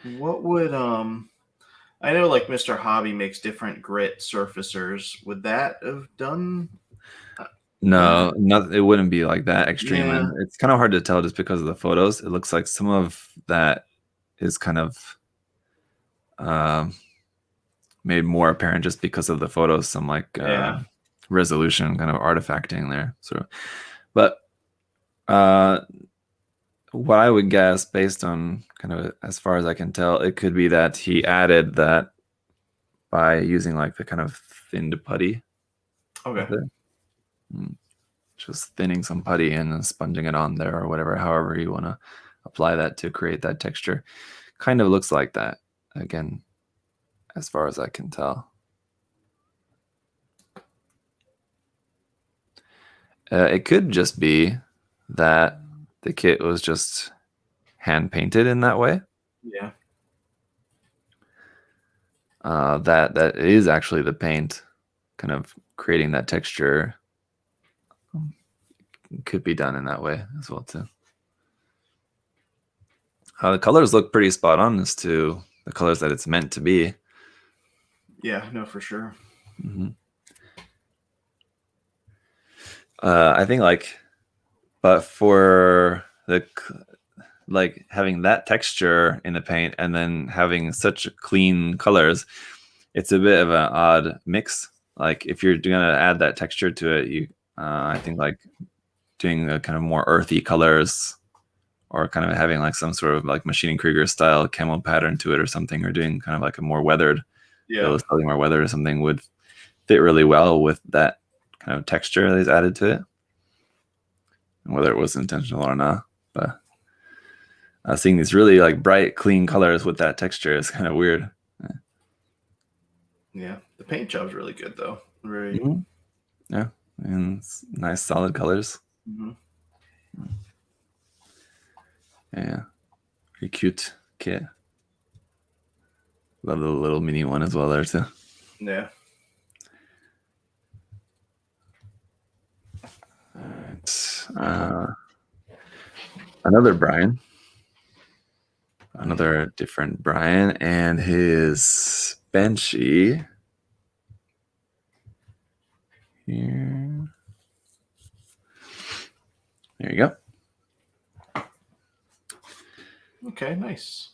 Mm-hmm. What would I know like Mr. Hobby makes different grit surfacers. Would that have done? No, it wouldn't be like that extreme. Yeah. And it's kind of hard to tell just because of the photos. It looks like some of that is kind of made more apparent just because of the photos. Some like resolution kind of artifacting there. But what I would guess, based on kind of as far as I can tell, it could be that he added that by using like the kind of thinned putty. Okay. Just thinning some putty and then sponging it on there or whatever, however you want to apply that to create that texture. Kind of looks like that, again, as far as I can tell. It could just be that the kit was just hand painted in that way. Yeah. That is actually the paint kind of creating that texture. Could be done in that way as well too. The colors look pretty spot on as to the colors that it's meant to be. Yeah, no, for sure. Mm-hmm. I think but for the having that texture in the paint and then having such clean colors, it's a bit of an odd mix. Like if you're gonna add that texture to it, I think like doing a kind of more earthy colors, or kind of having like some sort of like Machining Krieger style camo pattern to it or something, or doing kind of like a more weathered, slightly more weathered or something, would fit really well with that kind of texture that is added to it. And whether it was intentional or not, but seeing these really like bright, clean colors with that texture is kind of weird. Yeah, the paint job's really good though. Very. Yeah, and it's nice solid colors. Yeah, very cute kit. Love the little mini one as well there too. Yeah. Another Brian, another different Brian, and his Banshee here. There you go. Okay, nice.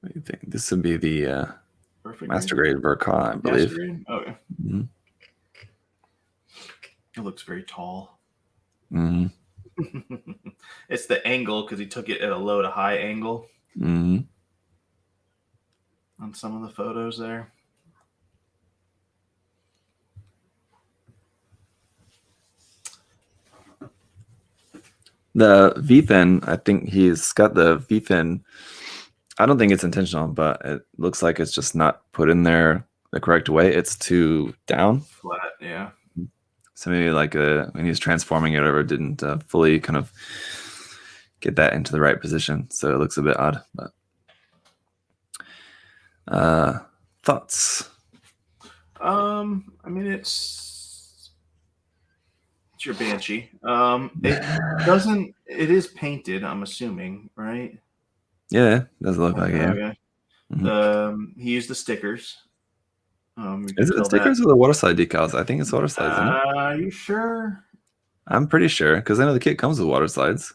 What do you think? This would be the Perfect Master Grade Verka, I believe. Master Grade? Okay. It looks very tall. It's the angle, because he took it at a low to high angle on some of the photos there. The V-fin, I think he's got the V-fin. I don't think it's intentional, but it looks like it's just not put in there the correct way. It's too down. Flat, yeah. So maybe like when he's transforming it or didn't fully kind of get that into the right position. So it looks a bit odd. But thoughts? I mean, it's your Banshee. It is painted, I'm assuming, right? Yeah, it does look like it. Okay. He used the stickers. Is it the stickers or the waterside decals? I think it's waterside, isn't it? Are you sure? I'm pretty sure because I know the kit comes with water slides.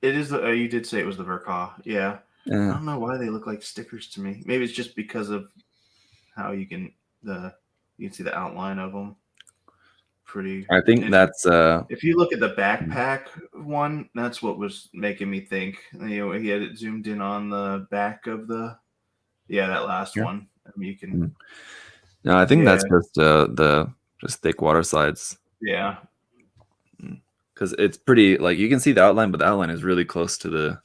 It is the. You did say it was the Verka. Yeah. I Yeah. don't know why they look like stickers to me. Maybe it's just because of how you can see the outline of them. Pretty. I think And that's if you look at the backpack one, that's what was making me think. You know, he had it zoomed in on the back of the. Yeah, that last yeah. one. I mean, you can. No, I think Yeah. that's just the just thick water slides Yeah. because it's pretty like you can see the outline, but the outline is really close to the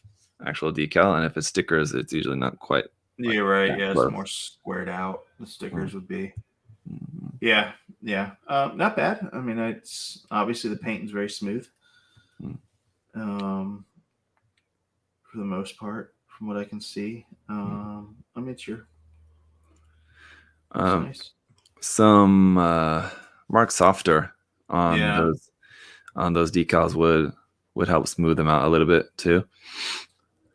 actual decal, and if it's stickers, it's usually not quite like You're right. that Yeah, it's close. more squared out. The stickers would be. Mhm. Yeah, yeah. Not bad. I mean, it's obviously the paint is very smooth. Mm. For the most part, from what I can see. I mean, sure. That's nice. Some Mark Softer Yeah. on those decals would help smooth them out a little bit too,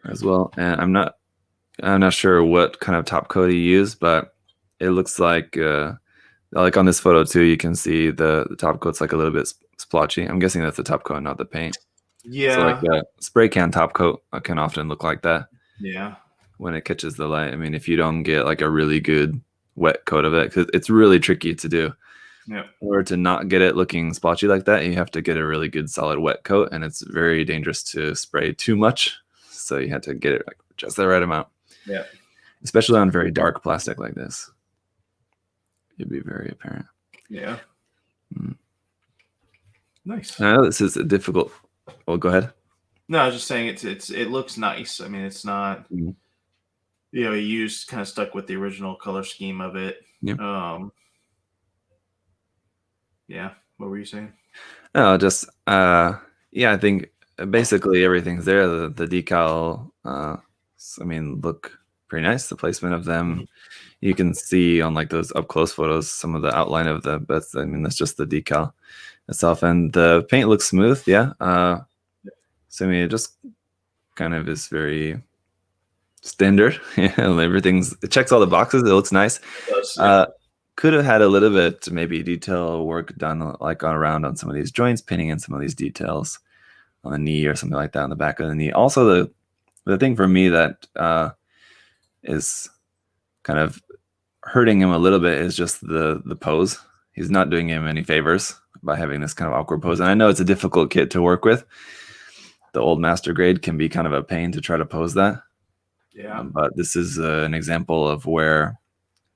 as well. And I'm not sure what kind of top coat he used, but it looks like on this photo too, you can see the top coat's like a little bit splotchy. I'm guessing that's the top coat, not the paint. So like Yeah. a spray can top coat can often look like that Yeah. when it catches the light. I mean, if you don't get like a really good wet coat of it, because it's really tricky to do. Yeah. In order to not get it looking splotchy like that, you have to get a really good solid wet coat, and it's very dangerous to spray too much. So you have to get it like just the right amount. Yeah. Especially on very dark plastic like this. It'd be very apparent. Yeah. Mm. Nice. I know this is a difficult. Well, go ahead. No, I was just saying it looks nice. I mean, it's not. Mm. You know, he used kind of stuck with the original color scheme of it. Yeah. Yeah. What were you saying? No, just yeah, I think basically everything's there. The decal, I mean, look pretty nice. The placement of them, you can see on like those up close photos some of the outline of the. But I mean, that's just the decal itself, and the paint looks smooth. Yeah. So I mean, it just kind of is very standard. Yeah, it checks all the boxes. It looks nice. It does, yeah. Could have had a little bit maybe detail work done like around on some of these joints, pinning in some of these details on the knee or something like that on the back of the knee. Also, the thing for me that is kind of hurting him a little bit is just the pose. He's not doing him any favors by having this kind of awkward pose. And I know it's a difficult kit to work with. The old master grade can be kind of a pain to try to pose that. Yeah. But this is an example of where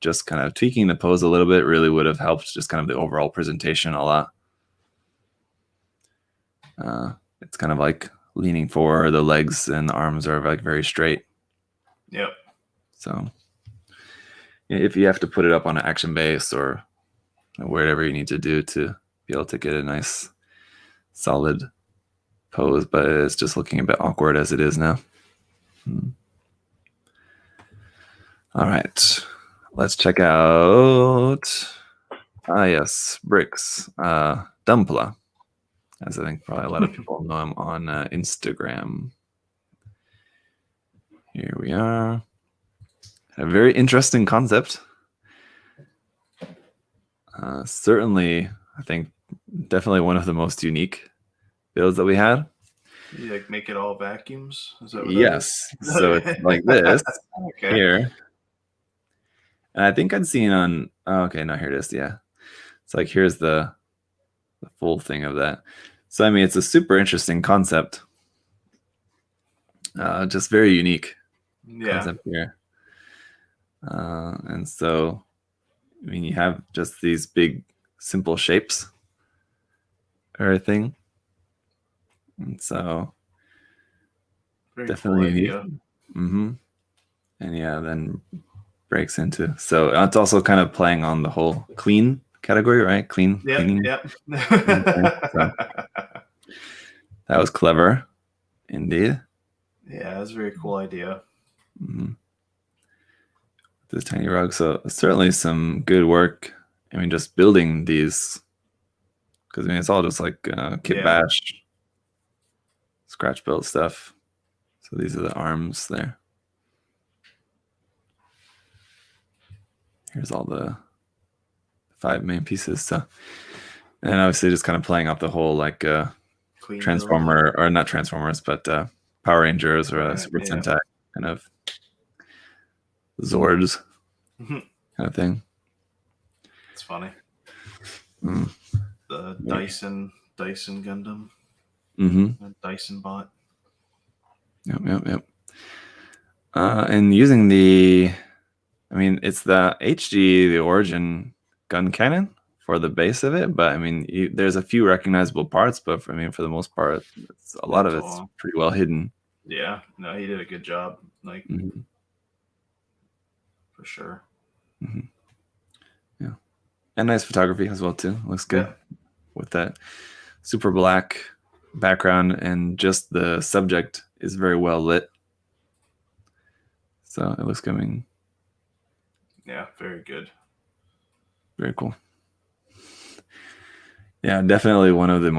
just kind of tweaking the pose a little bit really would have helped just kind of the overall presentation a lot. It's kind of like leaning forward, the legs and the arms are like very straight. Yep. So if you have to put it up on an action base or whatever you need to do to be able to get a nice solid pose, but it's just looking a bit awkward as it is now. All right. Let's check out, yes, Bricks, Dumpla, as I think probably a lot of people know him on Instagram. Here we are. A very interesting concept. Certainly, I think definitely one of the most unique builds that we had. You like make it all vacuums? Is that what yes. So it's like this here. And I think I'd seen on, oh, okay, no, here it is. Yeah. It's like, here's the full thing of that. So, I mean, it's a super interesting concept. Just very unique concept here. And so, I mean, you have just these big, simple shapes, everything. And so, very definitely cool unique. Mm-hmm. And yeah, then breaks into. So it's also kind of playing on the whole clean category, right? Cleaning. Yep. So, that was clever, indeed. Yeah, that's a very cool idea. Mm-hmm. This tiny rug. So certainly some good work. I mean, just building these, because I mean, it's all just like kit bash, scratch built stuff. So these are the arms there. Here's all the 5 main pieces. So And obviously just kind of playing off the whole like Clean build. Transformer, or not Transformers, but Power Rangers or Right, Super yeah. Sentai kind of Zords kind of thing. It's funny. Mm. The Dyson Gundam. Mm-hmm. Dyson bot. Yep. And using I mean, it's the HG, the Origin gun cannon for the base of it, but I mean, there's a few recognizable parts, but for the most part, a lot of it's pretty well hidden. Yeah, no, he did a good job, like for sure. Mm-hmm. Yeah, and nice photography as well too. Looks good with that super black background, and just the subject is very well lit, so it looks coming. Yeah, very good. Very cool. Yeah, definitely one of the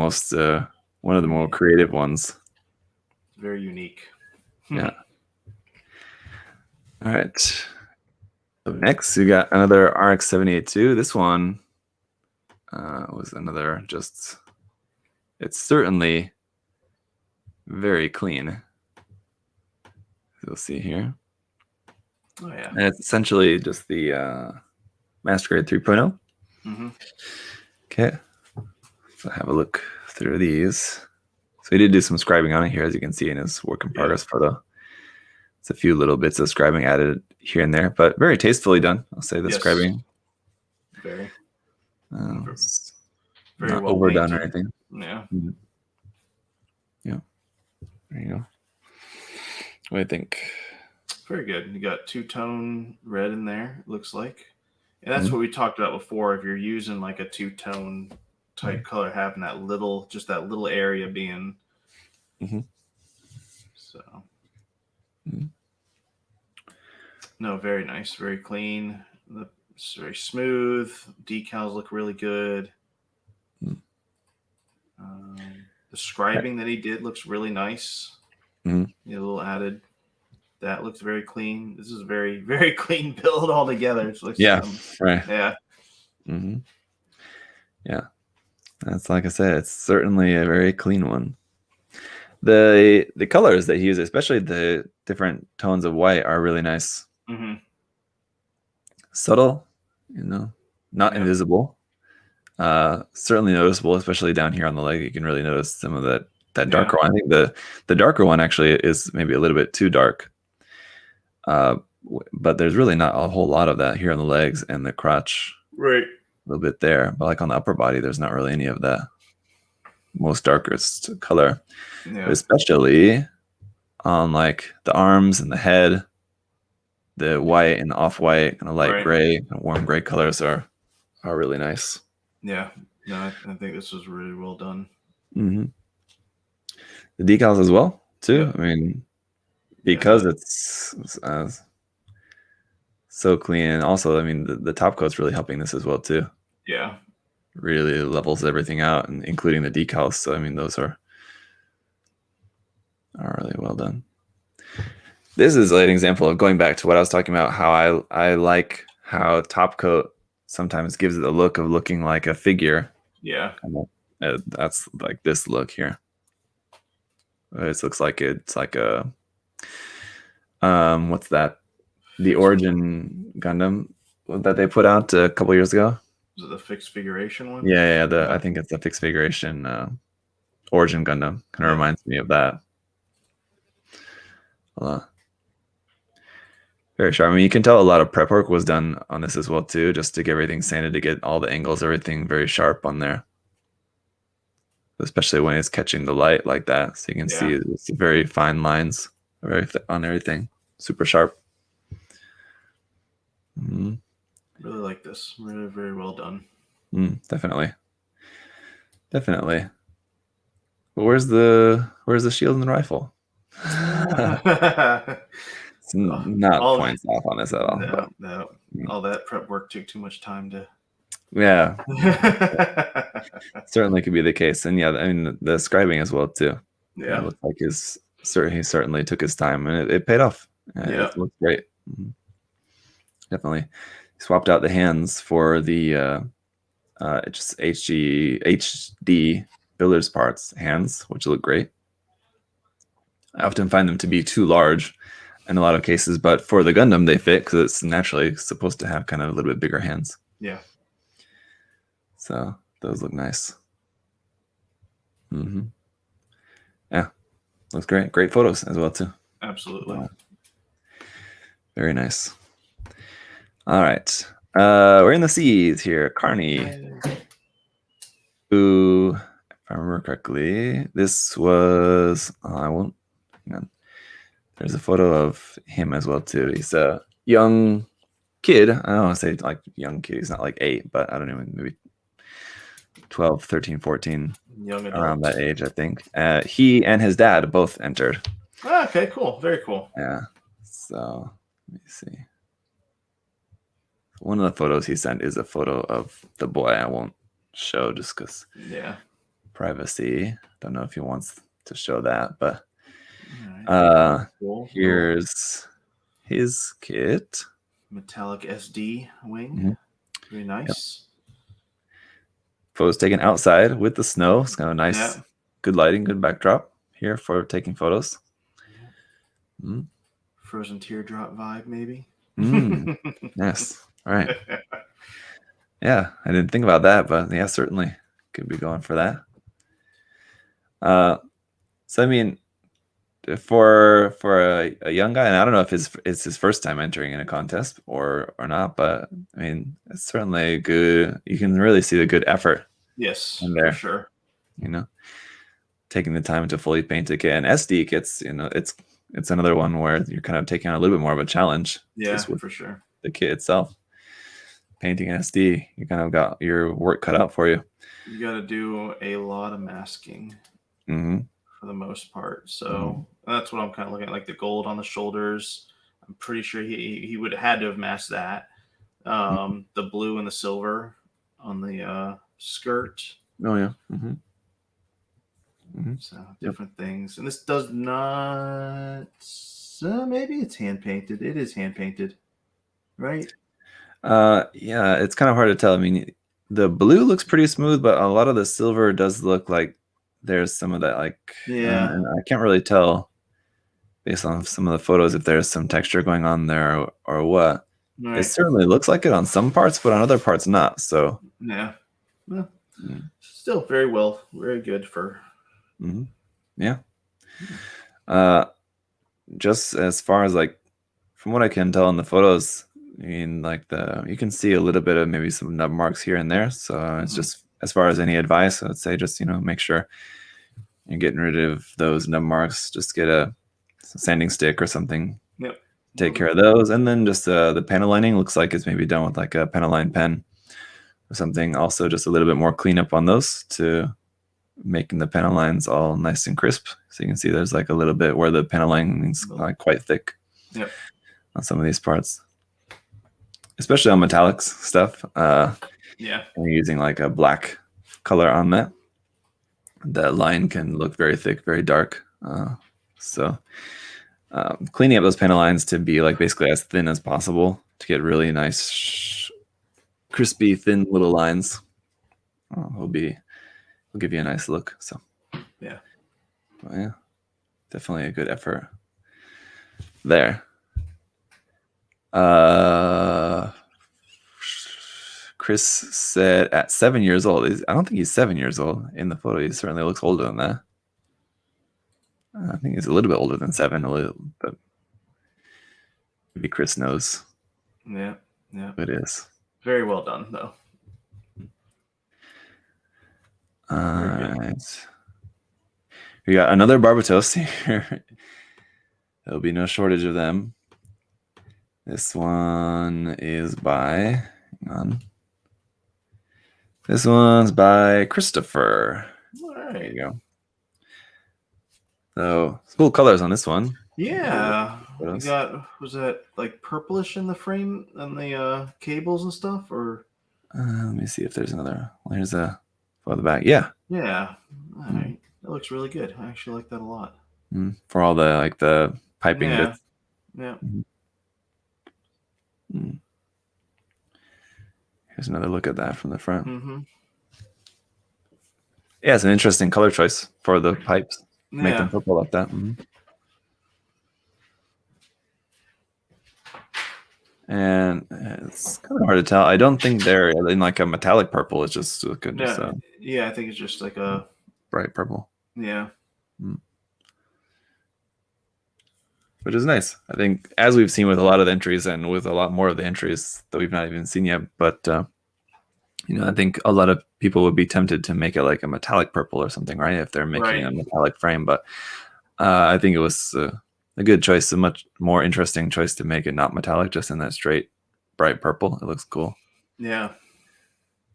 more creative ones. Very unique. Yeah. All right. Up next, we got another RX 782. This one was another it's certainly very clean. You'll see here. Oh, yeah. And it's essentially just the Master Grade 3.0. Okay. So have a look through these. So he did do some scribing on it here, as you can see in his work in progress photo. It's a few little bits of scribing added here and there, but very tastefully done. I'll say the scribing. Very. Very not well overdone painted. Or anything. Yeah. Yeah. There you go. What do you think? Very good. You got two-tone red in there, it looks like. And that's what we talked about before. If you're using like a two-tone type color, having that little area being so no, very nice, very clean. It's very smooth. Decals look really good. The scribing that he did looks really nice. A little added. That looks very clean. This is a very, very clean build altogether. It looks, right. Yeah. Yeah. That's, like I said, it's certainly a very clean one. The colors that he uses, especially the different tones of white, are really nice. Subtle, not invisible. Certainly noticeable, especially down here on the leg. You can really notice some of that darker one. I think the darker one actually is maybe a little bit too dark. But there's really not a whole lot of that here on the legs and the crotch. Right. A little bit there, but like on the upper body, there's not really any of that most darkest color. But especially on like the arms and the head, the white and off-white, kind of light gray, kind of warm gray colors are really nice. Yeah, no, I think this was really well done. The decals as well, too. I mean, because it's so clean, and also, I mean, the top coat's really helping this as well, too. Yeah, really levels everything out, and including the decals. So, I mean, those are really well done. This is an example of going back to what I was talking about, how I like how top coat sometimes gives it the look of looking like a figure. Yeah. That's like this look here. It looks like it's like a what's that? The Origin Gundam that they put out a couple years ago. Is it the fixed figuration one? Yeah. I think it's the fixed figuration Origin Gundam. Kind of reminds me of that. Very sharp. I mean, you can tell a lot of prep work was done on this as well too, just to get everything sanded, to get all the angles, everything very sharp on there. Especially when it's catching the light like that, so you can see it's very fine lines, on everything, super sharp. Really like this. Really, very well done. Definitely. But where's the shield and the rifle? It's not points off on this at all. No. All that prep work took too much time to. Yeah. Certainly could be the case. And I mean, the scribing as well too. Yeah. It looks like he certainly took his time, and it paid off. It looks great. Definitely. He swapped out the hands for the It's just HD builder's parts hands, which look great. I often find them to be too large in a lot of cases, but for the Gundam, they fit because it's naturally supposed to have kind of a little bit bigger hands. Yeah. So those look nice. Yeah, looks great. Great photos as well too. Absolutely. Very nice. All right. We're in the seas here. Carney, who, if I remember correctly, this was, I won't, hang on. There's a photo of him as well too. He's a young kid. I don't want to say like young kid. He's not like 8, but I don't know, maybe 12, 13, 14. Young adult. Around that age, I think. He and his dad both entered. Okay, cool. Very cool. Yeah. So let me see. One of the photos he sent is a photo of the boy. I won't show just because privacy. Don't know if he wants to show that, but cool. Here's his kit. Metallic SD wing. Very nice. Photos taken outside with the snow. It's kind of nice, good lighting, good backdrop here for taking photos. Frozen teardrop vibe, maybe. Yes. All right. Yeah, I didn't think about that, but yeah, certainly could be going for that. So I mean, for a young guy, and I don't know if it's his first time entering in a contest or not, but I mean, it's certainly good. You can really see the good effort. Yes, in there, for sure. You know, taking the time to fully paint a kit. And SD kits, you know, it's another one where you're kind of taking on a little bit more of a challenge. Yeah, for sure. The kit itself, painting SD, you kind of got your work cut out for you. You got to do a lot of masking for the most part. So that's what I'm kind of looking at, like the gold on the shoulders. I'm pretty sure he would have had to have masked that. The blue and the silver on the skirt. Oh yeah. So different things, and this does not. Maybe it's hand painted. It is hand painted, right? Yeah, it's kind of hard to tell. I mean, the blue looks pretty smooth, but a lot of the silver does look like there's some of that, like, and I can't really tell based on some of the photos if there's some texture going on there or what. Right. It certainly looks like it on some parts, but on other parts not. So yeah, well, still very good for. Yeah. Just as far as like, from what I can tell in the photos, I mean, like you can see a little bit of maybe some nub marks here and there. So it's just, as far as any advice, I'd say just, make sure you're getting rid of those nub marks. Just get a sanding stick or something. Yep. Take care of those. And then just the panel lining looks like it's maybe done with like a panel line pen or something. Also just a little bit more cleanup on those to making the panel lines all nice and crisp. So you can see there's like a little bit where the panel line is like quite thick on some of these parts, especially on metallics stuff. And you're using like a black color on that. That line can look very thick, very dark. So cleaning up those panel lines to be like basically as thin as possible to get really nice, crispy, thin little lines will give you a nice look. So yeah, definitely a good effort there. Chris said at 7 years old. I don't think he's 7 years old in the photo. He certainly looks older than that. I think he's a little bit older than 7, but maybe Chris knows. Yeah. It is very well done, though. All right. We got another Barbatos here. There'll be no shortage of them. This one is by, hang on. This one's by Christopher. All right. There you go. So, cool colors on this one. Yeah. We got, was that like purplish in the frame and the cables and stuff? Or let me see if there's another. Well, here's a for the back. Yeah. Yeah. All right. That looks really good. I actually like that a lot. For all the like the piping bits. Yeah. Here's another look at that from the front. Mm-hmm. Yeah, it's an interesting color choice for the pipes. Make them Yeah. purple like that. And it's kind of hard to tell. I don't think they're in like a metallic purple. It's just Yeah, I think it's just like a bright purple. Yeah. Which is nice. I think, as we've seen with a lot of the entries and with a lot more of the entries that we've not even seen yet, but I think a lot of people would be tempted to make it like a metallic purple or something, right? If they're making a metallic frame. But I think it was a good choice, a much more interesting choice to make it not metallic, just in that straight, bright purple. It looks cool. Yeah.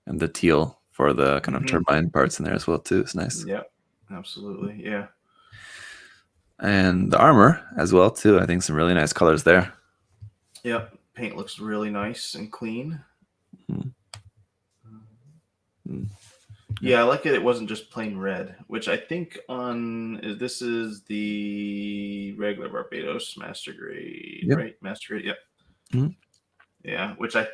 And the teal for the kind of turbine parts in there as well, too. It's nice. Yeah, absolutely. Yeah. And the armor as well, too. I think some really nice colors there. Yep. Paint looks really nice and clean. Yeah, I like it. It wasn't just plain red, which I think this is the regular Barbatos Master Grade, right? Master Grade, yep. Yeah, which I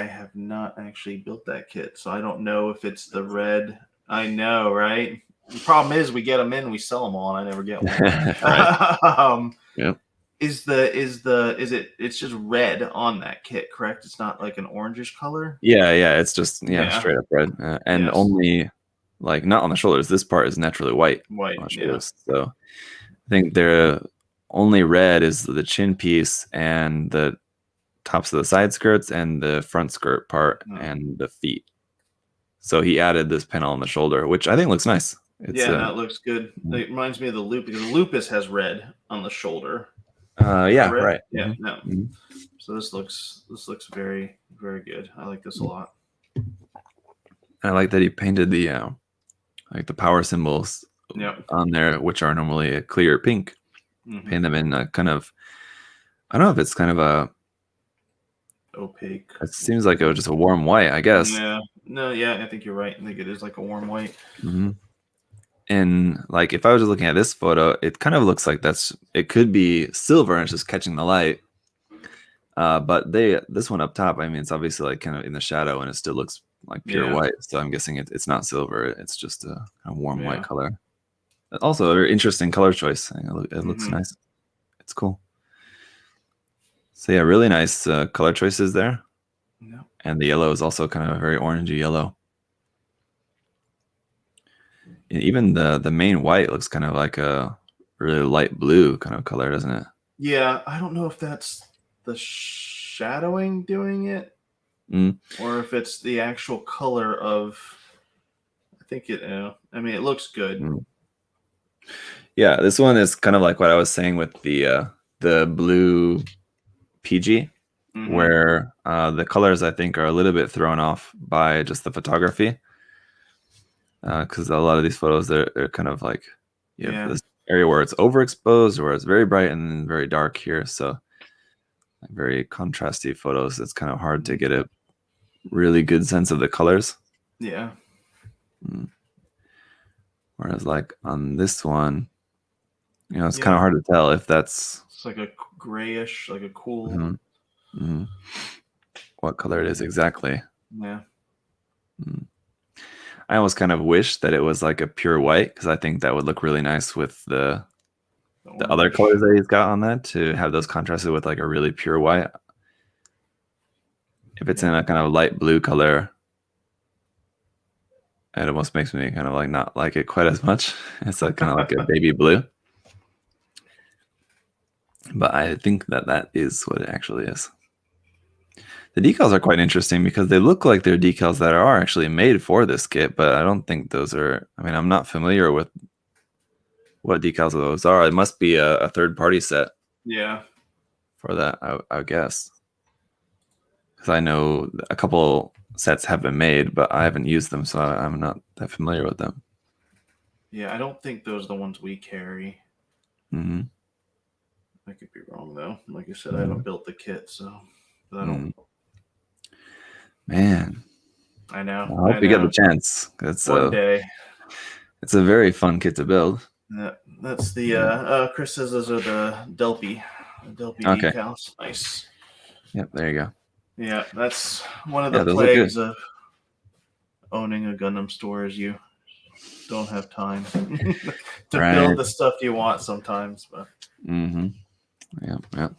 have not actually built that kit, so I don't know if it's the red. I know, right? The problem is we get them in, we sell them all, and I never get one. Yep. It's just red on that kit, correct? It's not like an orangish color. Yeah, it's just straight up red, and only like not on the shoulders. This part is naturally white. White, on the shoulders. So I think they're only red is the chin piece and the tops of the side skirts and the front skirt part and the feet. So he added this panel on the shoulder, which I think looks nice. That looks good. It reminds me of the loop because Lupus has red on the shoulder. Right. Yeah, no. So this looks very, very good. I like this a lot. I like that he painted the like the power symbols on there, which are normally a clear pink. Paint them in a kind of, I don't know if it's kind of a opaque. It seems like it was just a warm white, I guess. Yeah. No, yeah, I think you're right. I think it is like a warm white. And like if I was just looking at this photo, it kind of looks like it could be silver and it's just catching the light. But this one up top, I mean, it's obviously like kind of in the shadow and it still looks like pure white. So I'm guessing it's not silver. It's just a warm white color. Also a very interesting color choice. It looks nice. It's cool. So yeah, really nice color choices there. Yeah. And the yellow is also kind of a very orangey yellow. And even the main white looks kind of like a really light blue kind of color, doesn't it? Yeah, I don't know if that's the shadowing doing it, or if it's the actual color of. I think it. I mean, it looks good. Yeah, this one is kind of like what I was saying with the blue PG, where the colors I think are a little bit thrown off by just the photography. Because a lot of these photos, they're kind of like this area where it's overexposed, where it's very bright and then very dark here. So like very contrasty photos. It's kind of hard to get a really good sense of the colors. Yeah. Whereas like on this one, it's kind of hard to tell if that's. It's like a grayish, like a cool. What color it is exactly. Yeah. I almost kind of wish that it was like a pure white because I think that would look really nice with the other colors that he's got on that, to have those contrasted with like a really pure white. If it's in a kind of light blue color, it almost makes me kind of like not like it quite as much. It's like kind of like a baby blue. But I think that is what it actually is. The decals are quite interesting because they look like they're decals that are actually made for this kit, but I don't think those are. I mean, I'm not familiar with what decals those are. It must be a third-party set. Yeah. For that, I guess. Because I know a couple sets have been made, but I haven't used them, so I'm not that familiar with them. Yeah, I don't think those are the ones we carry. I could be wrong, though. Like I said, I haven't built the kit, so but I don't. Man, I know. I hope you get the chance. One day. It's a very fun kit to build. That's the Chris says those are the Delpy decals. Nice. Yep, there you go. Yeah, that's one of Yeah, the those look good. plagues of owning a Gundam store is you don't have time to Right. build the stuff you want sometimes. But Mm-hmm. Yeah, yeah.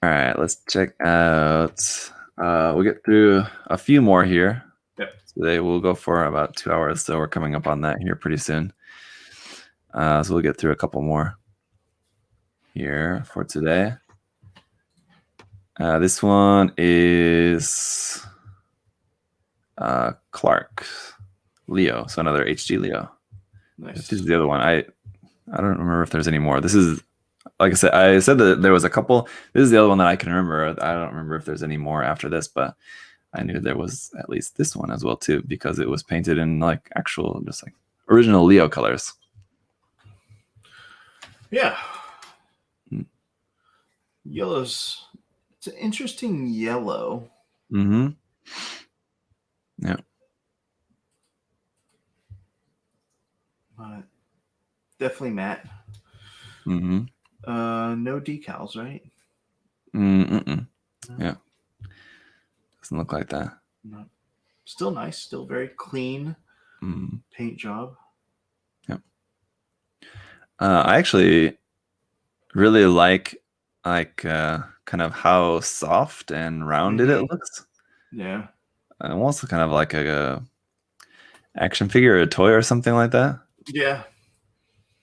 All right, let's check out. We'll get through a few more here. yep. Today we'll go for about 2 hours, so we're coming up on that here pretty soon. So we'll get through a couple more here for today. This one is Clark Leo, so another HG Leo. Nice. This is the other one. I don't remember if there's any more. This is, like I said that there was a couple. This is the other one that I can remember. I don't remember if there's any more after this, but I knew there was at least this one as well too, because it was painted in like actual, just like original Leo colors. Yeah. Mm. Yellow's, it's an interesting yellow. Mm-hmm. Yeah. But definitely matte. Mm-hmm. No decals, right? Mm-mm. No. Yeah. Doesn't look like that. No. Still nice. Still very clean paint job. Yeah. I actually really like kind of how soft and rounded it looks. Yeah. Almost kind of like a action figure or a toy or something like that. Yeah.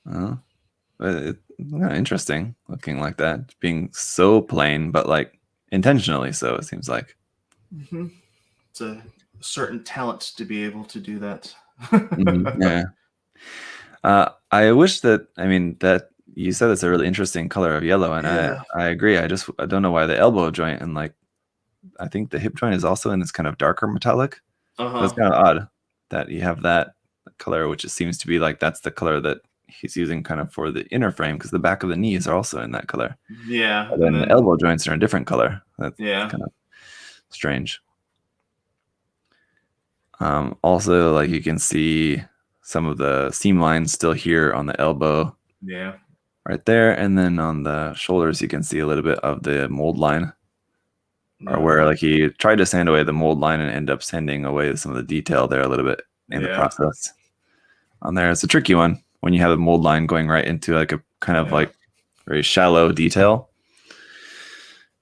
But it's kind of interesting looking like that, being so plain, but like intentionally so, it seems like. It's a certain talent to be able to do that. Yeah. I wish that, I mean, that you said it's a really interesting color of yellow, and Yeah. I agree. I don't know why the elbow joint and like I think the hip joint is also in this kind of darker metallic. So it's kind of odd that you have that color, which it seems to be like that's the color that he's using kind of for the inner frame, because the back of the knees are also in that color. Yeah. But then the elbow joints are a different color. That's kind of strange. Also, like you can see some of the seam lines still here on the elbow. Yeah. Right there. And then on the shoulders, you can see a little bit of the mold line. Or where like he tried to sand away the mold line and end up sanding away some of the detail there a little bit in the process. On there, it's a tricky one when you have a mold line going right into like a kind of like very shallow detail.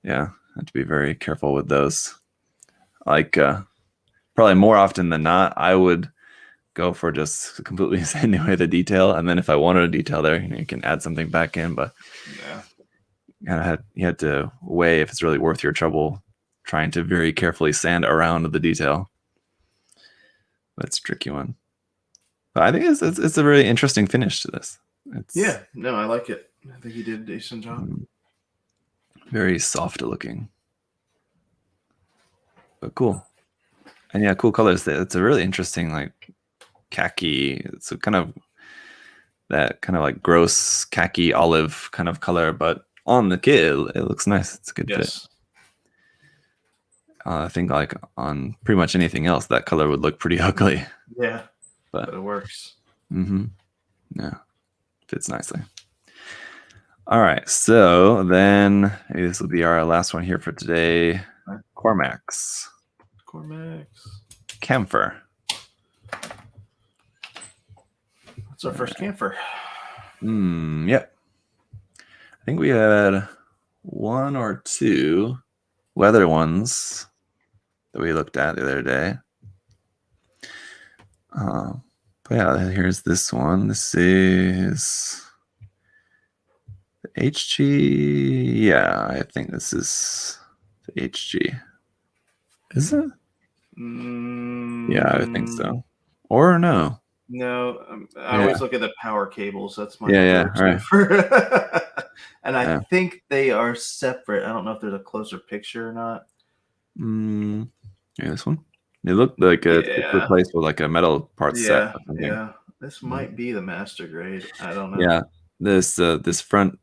Yeah, have to be very careful with those. Like probably more often than not, I would go for just completely sanding away the detail, and then if I wanted a detail there, you can add something back in. But you had to weigh if it's really worth your trouble trying to very carefully sand around the detail. That's a tricky one. But I think it's a really interesting finish to this. No, I like it. I think he did a decent job. Very soft looking, but cool. And yeah, cool colors. It's a really interesting like khaki. It's a kind of that kind of like gross khaki olive kind of color, but on the kid it looks nice. It's a good fit. I think like on pretty much anything else, that color would look pretty ugly. Yeah, but it works. Yeah, fits nicely. All right, so then maybe this will be our last one here for today. Cormax. Kampfer. That's our first Kampfer. Yep. I think we had one or two leather ones that we looked at the other day. But yeah, here's this one. This is the HG. Yeah, I think this is the HG. Is it? Yeah, I think so. Or no? No, I always look at the power cables. That's my right. And I think they are separate. I don't know if there's a closer picture or not. Yeah, this one. It looked like it's replaced with like a metal parts set. Yeah. This might be the master grade. I don't know. Yeah, this front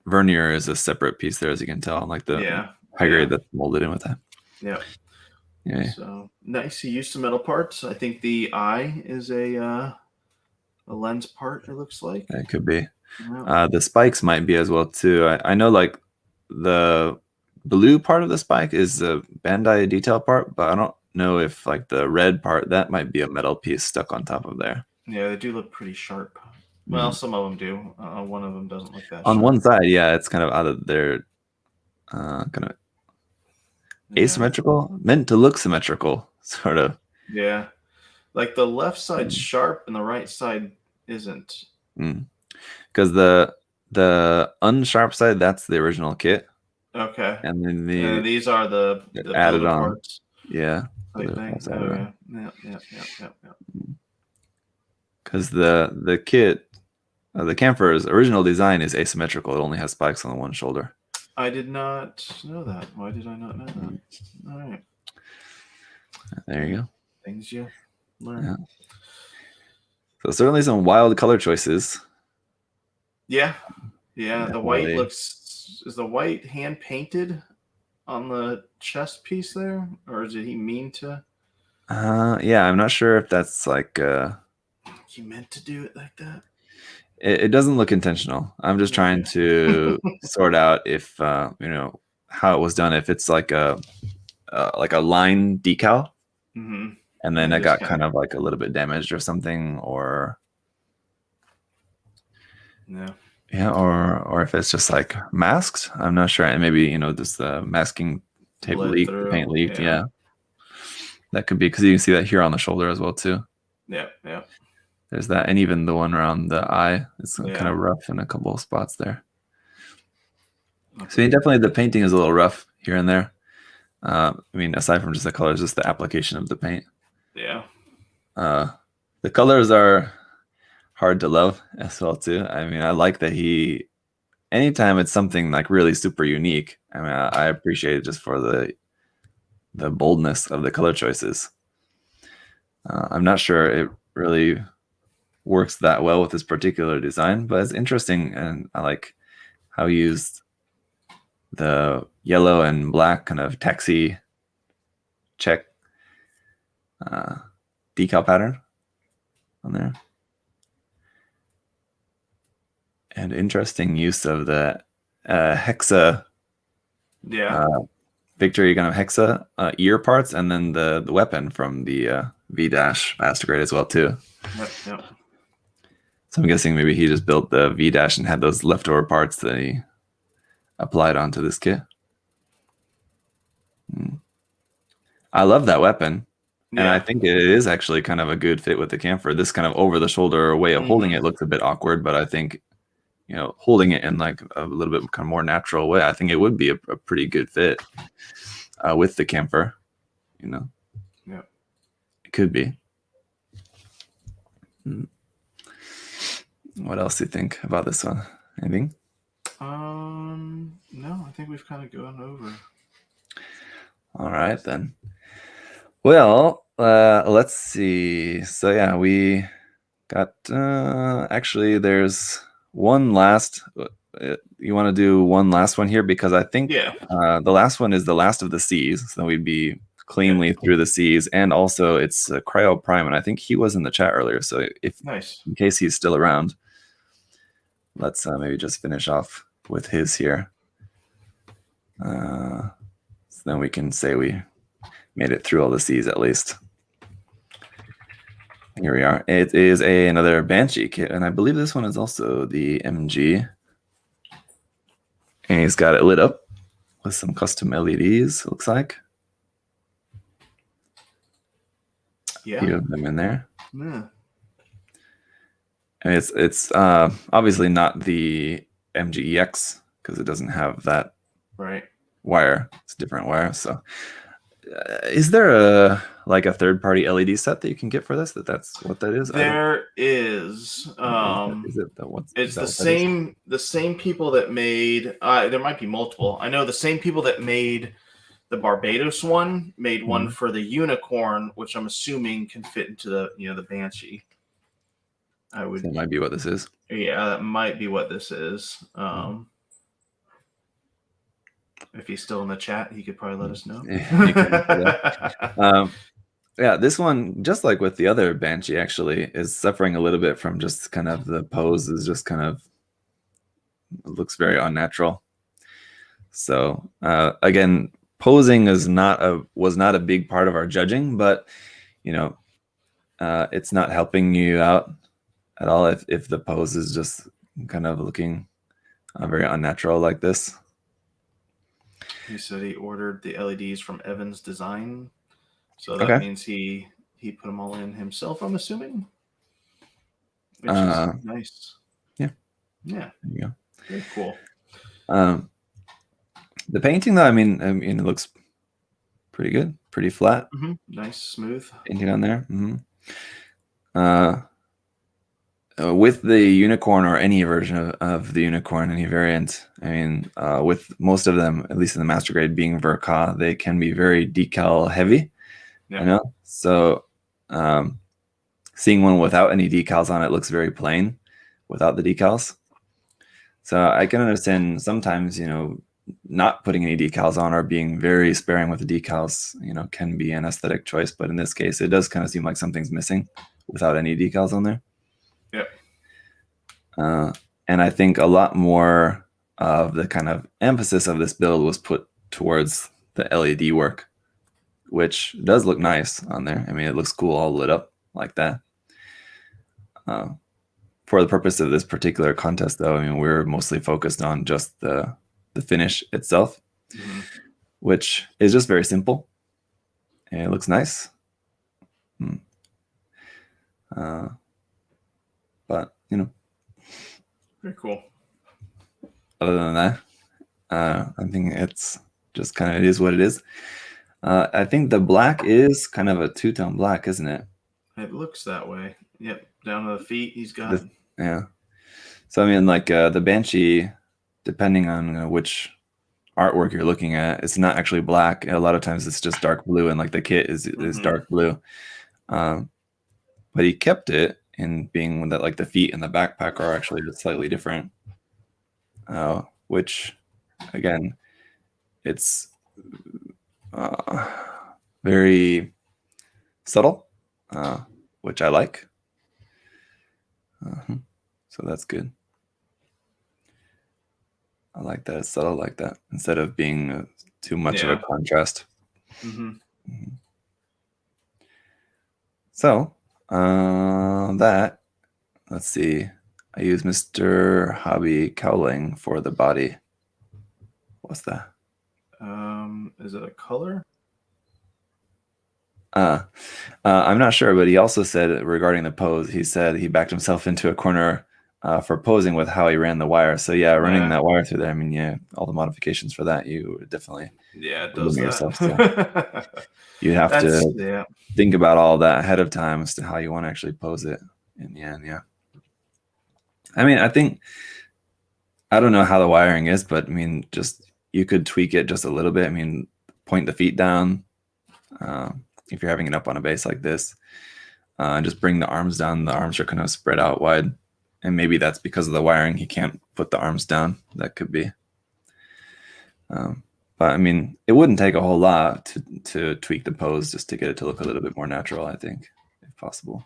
vernier is a separate piece there, as you can tell, like the high grade that's molded in with that. Yeah. So nice. He used some metal parts. I think the eye is a lens part. It looks like it could be. The spikes might be as well too. I know like the blue part of the spike is the Bandai detail part, but I don't know if like the red part, that might be a metal piece stuck on top of there. Yeah, they do look pretty sharp. Well, some of them do. One of them doesn't look that on sharp. one side, yeah, it's kind of out of their kind of asymmetrical, meant to look symmetrical, sort of. Yeah, like the left side's sharp and the right side isn't. Because the unsharp side, that's the original kit. Okay. And then these are the added on parts. Yeah. Because the kit, the Kampfer's original design is asymmetrical. It only has spikes on the one shoulder. I did not know that. Why did I not know that? All right. There you go. Things you learn. Yeah. So certainly some wild color choices. Yeah. The white looks. Is the white hand painted on the chest piece there, or did he mean to? Yeah, I'm not sure if that's like. He meant to do it like that. It doesn't look intentional. I'm just trying to sort out if how it was done. If it's like a line decal, and then it got kind of like a little bit damaged or something, or or if it's just like masked. I'm not sure. And maybe just the masking tape leaked, the paint leaked. Yeah, that could be, because you can see that here on the shoulder as well too. Yeah. There's that, and even the one around the eye, it's kind of rough in a couple of spots there. So definitely the painting is a little rough here and there. I mean, aside from just the colors, just the application of the paint. Yeah. The colors are hard to love as well too. I mean, I like that anytime it's something like really super unique, I mean, I appreciate it just for the boldness of the color choices. I'm not sure it really works that well with this particular design, but it's interesting, and I like how he used the yellow and black kind of taxi check decal pattern on there, and interesting use of the hexa victory kind of hexa ear parts, and then the weapon from the V-dash master grade as well too. Yep. So I'm guessing maybe he just built the V-dash and had those leftover parts that he applied onto this kit. I love that weapon. And I think it is actually kind of a good fit with the Kampfer. This kind of over-the-shoulder way of holding it looks a bit awkward, but I think, holding it in like a little bit kind of more natural way, I think it would be a pretty good fit with the Kampfer. Yeah, it could be. What else do you think about this one? Anything? No, I think we've kind of gone over. All right, then. Well, let's see. So yeah, we got actually there's one last. You want to do one last one here, because I think the last one is the last of the C's, so we'd be cleanly through the C's, and also it's Cryo Prime, and I think he was in the chat earlier, so in case he's still around, let's maybe just finish off with his here. So then we can say we made it through all the C's at least. Here we are. It is another Banshee kit, and I believe this one is also the MG. And he's got it lit up with some custom LEDs, it looks like. A few of them in there. Yeah. And it's obviously not the MGEX, because it doesn't have that wire. It's a different wire. So is there a third-party LED set that you can get for this? That's what that is? There is. It's the same people that made. There might be multiple. I know the same people that made the Barbatos one made one for the Unicorn, which I'm assuming can fit into the Banshee. That might be what this is. Yeah, that might be what this is. If he's still in the chat, he could probably let us know. Yeah, this one, just like with the other Banshee, actually is suffering a little bit from just kind of the pose is just kind of looks very unnatural. So again, posing was not a big part of our judging, but you know, it's not helping you out at all if the pose is just kind of looking very unnatural like this. He said he ordered the LEDs from Evans Design, so that Okay. means he put them all in himself, I'm assuming, which is nice. Yeah. Yeah. There you go. Very cool. The painting, though, I mean, it looks pretty good, pretty flat. Mm-hmm. Nice, smooth painting on there. With the unicorn or any version of the unicorn, any variant, I mean, with most of them, at least in the master grade being Verka, they can be very decal heavy. Yeah. You know, so seeing one without any decals on it looks very plain without the decals. So I can understand sometimes, you know, not putting any decals on or being very sparing with the decals, you know, can be an aesthetic choice. But in this case, it does kind of seem like something's missing without any decals on there. Yep. And I think a lot more of the kind of emphasis of this build was put towards the LED work, which does look nice on there. I mean, it looks cool all lit up like that. For the purpose of this particular contest, though, I mean, we're mostly focused on just the finish itself, which is just very simple. And it looks nice. But, you know. Very cool. Other than that, I think it's just kind of, it is what it is. I think the black is kind of a two-tone black, isn't it? It looks that way. Yep. Down to the feet, he's got. Yeah. So, I mean, like the Banshee, depending on which artwork you're looking at, it's not actually black. A lot of times it's just dark blue, and like the kit is dark blue. But he kept it in being that like the feet and the backpack are actually just slightly different. Which, again, it's very subtle, which I like. So that's good. I like that it's subtle like that instead of being too much of a contrast. So that, let's see. I use Mr. Hobby Cowling for the body. What's that? Is it a color? I'm not sure, but he also said regarding the pose, he said he backed himself into a corner for posing with how he ran the wire. So yeah, running that wire through there, I mean, yeah, all the modifications for that, you would definitely it does yourself. So you have to think about all that ahead of time as to how you want to actually pose it in the end. Yeah. I mean, I don't know how the wiring is, but I mean, just you could tweak it just a little bit. I mean, point the feet down if you're having it up on a base like this, and just bring the arms down. The arms are kind of spread out wide, and maybe that's because of the wiring. He can't put the arms down. That could be. But I mean, it wouldn't take a whole lot to tweak the pose just to get it to look a little bit more natural, I think, if possible.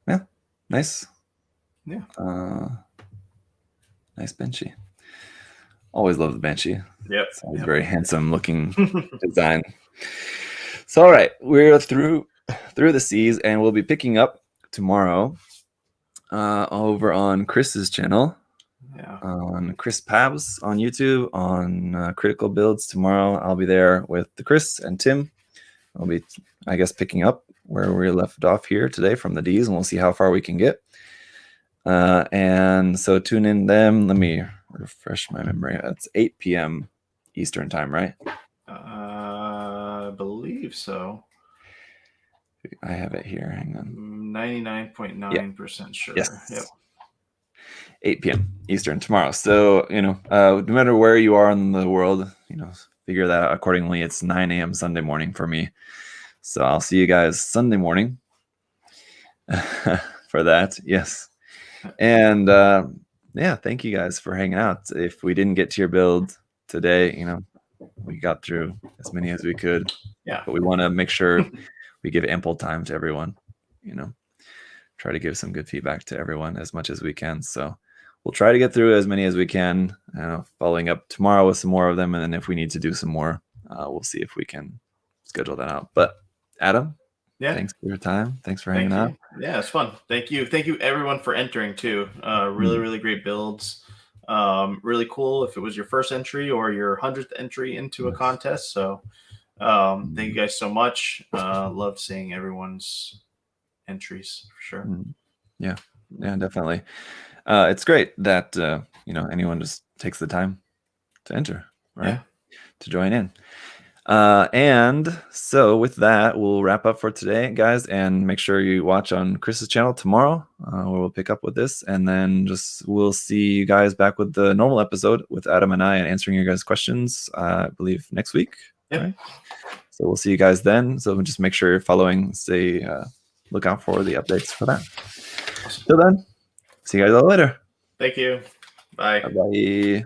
Yeah, nice. Yeah. Nice Banshee. Always love the Banshee. Yep. It's always very handsome looking design. So, all right, we're through the seas, and we'll be picking up tomorrow over on Chris's channel. Yeah. On Chris Pabs on YouTube, on Critical Builds tomorrow. I'll be there with the Chris and Tim. I'll be, I guess, picking up where we left off here today from the D's, and we'll see how far we can get. And so tune in then. Let me refresh my memory. That's 8 p.m. Eastern time, right? I believe so. I have it here. Hang on. 99.9% sure. Yes. Yep. 8 p.m. Eastern tomorrow. So, you know, no matter where you are in the world, you know, figure that out accordingly. It's 9 a.m. Sunday morning for me. So I'll see you guys Sunday morning for that. Yes. And yeah, thank you guys for hanging out. If we didn't get to your build today, you know, we got through as many as we could. Yeah. But we want to make sure we give ample time to everyone, you know, try to give some good feedback to everyone as much as we can. So we'll try to get through as many as we can. Following up tomorrow with some more of them, and then if we need to do some more, we'll see if we can schedule that out. But Adam, thanks for your time. Thanks for hanging out. Yeah, it's fun. Thank you everyone for entering too. Really great builds. Really cool if it was your first entry or your 100th entry into a contest. So thank you guys so much. Love seeing everyone's entries for sure. Yeah, definitely. It's great that anyone just takes the time to enter, right? To join in. And so with that, we'll wrap up for today, guys, and make sure you watch on Chris's channel tomorrow, where we'll pick up with this, and then we'll see you guys back with the normal episode with Adam and I and answering your guys' questions, I believe next week. Right? So we'll see you guys then. So just make sure you're following, look out for the updates for that. Awesome. Till then, see you guys all later. Thank you. Bye. Bye.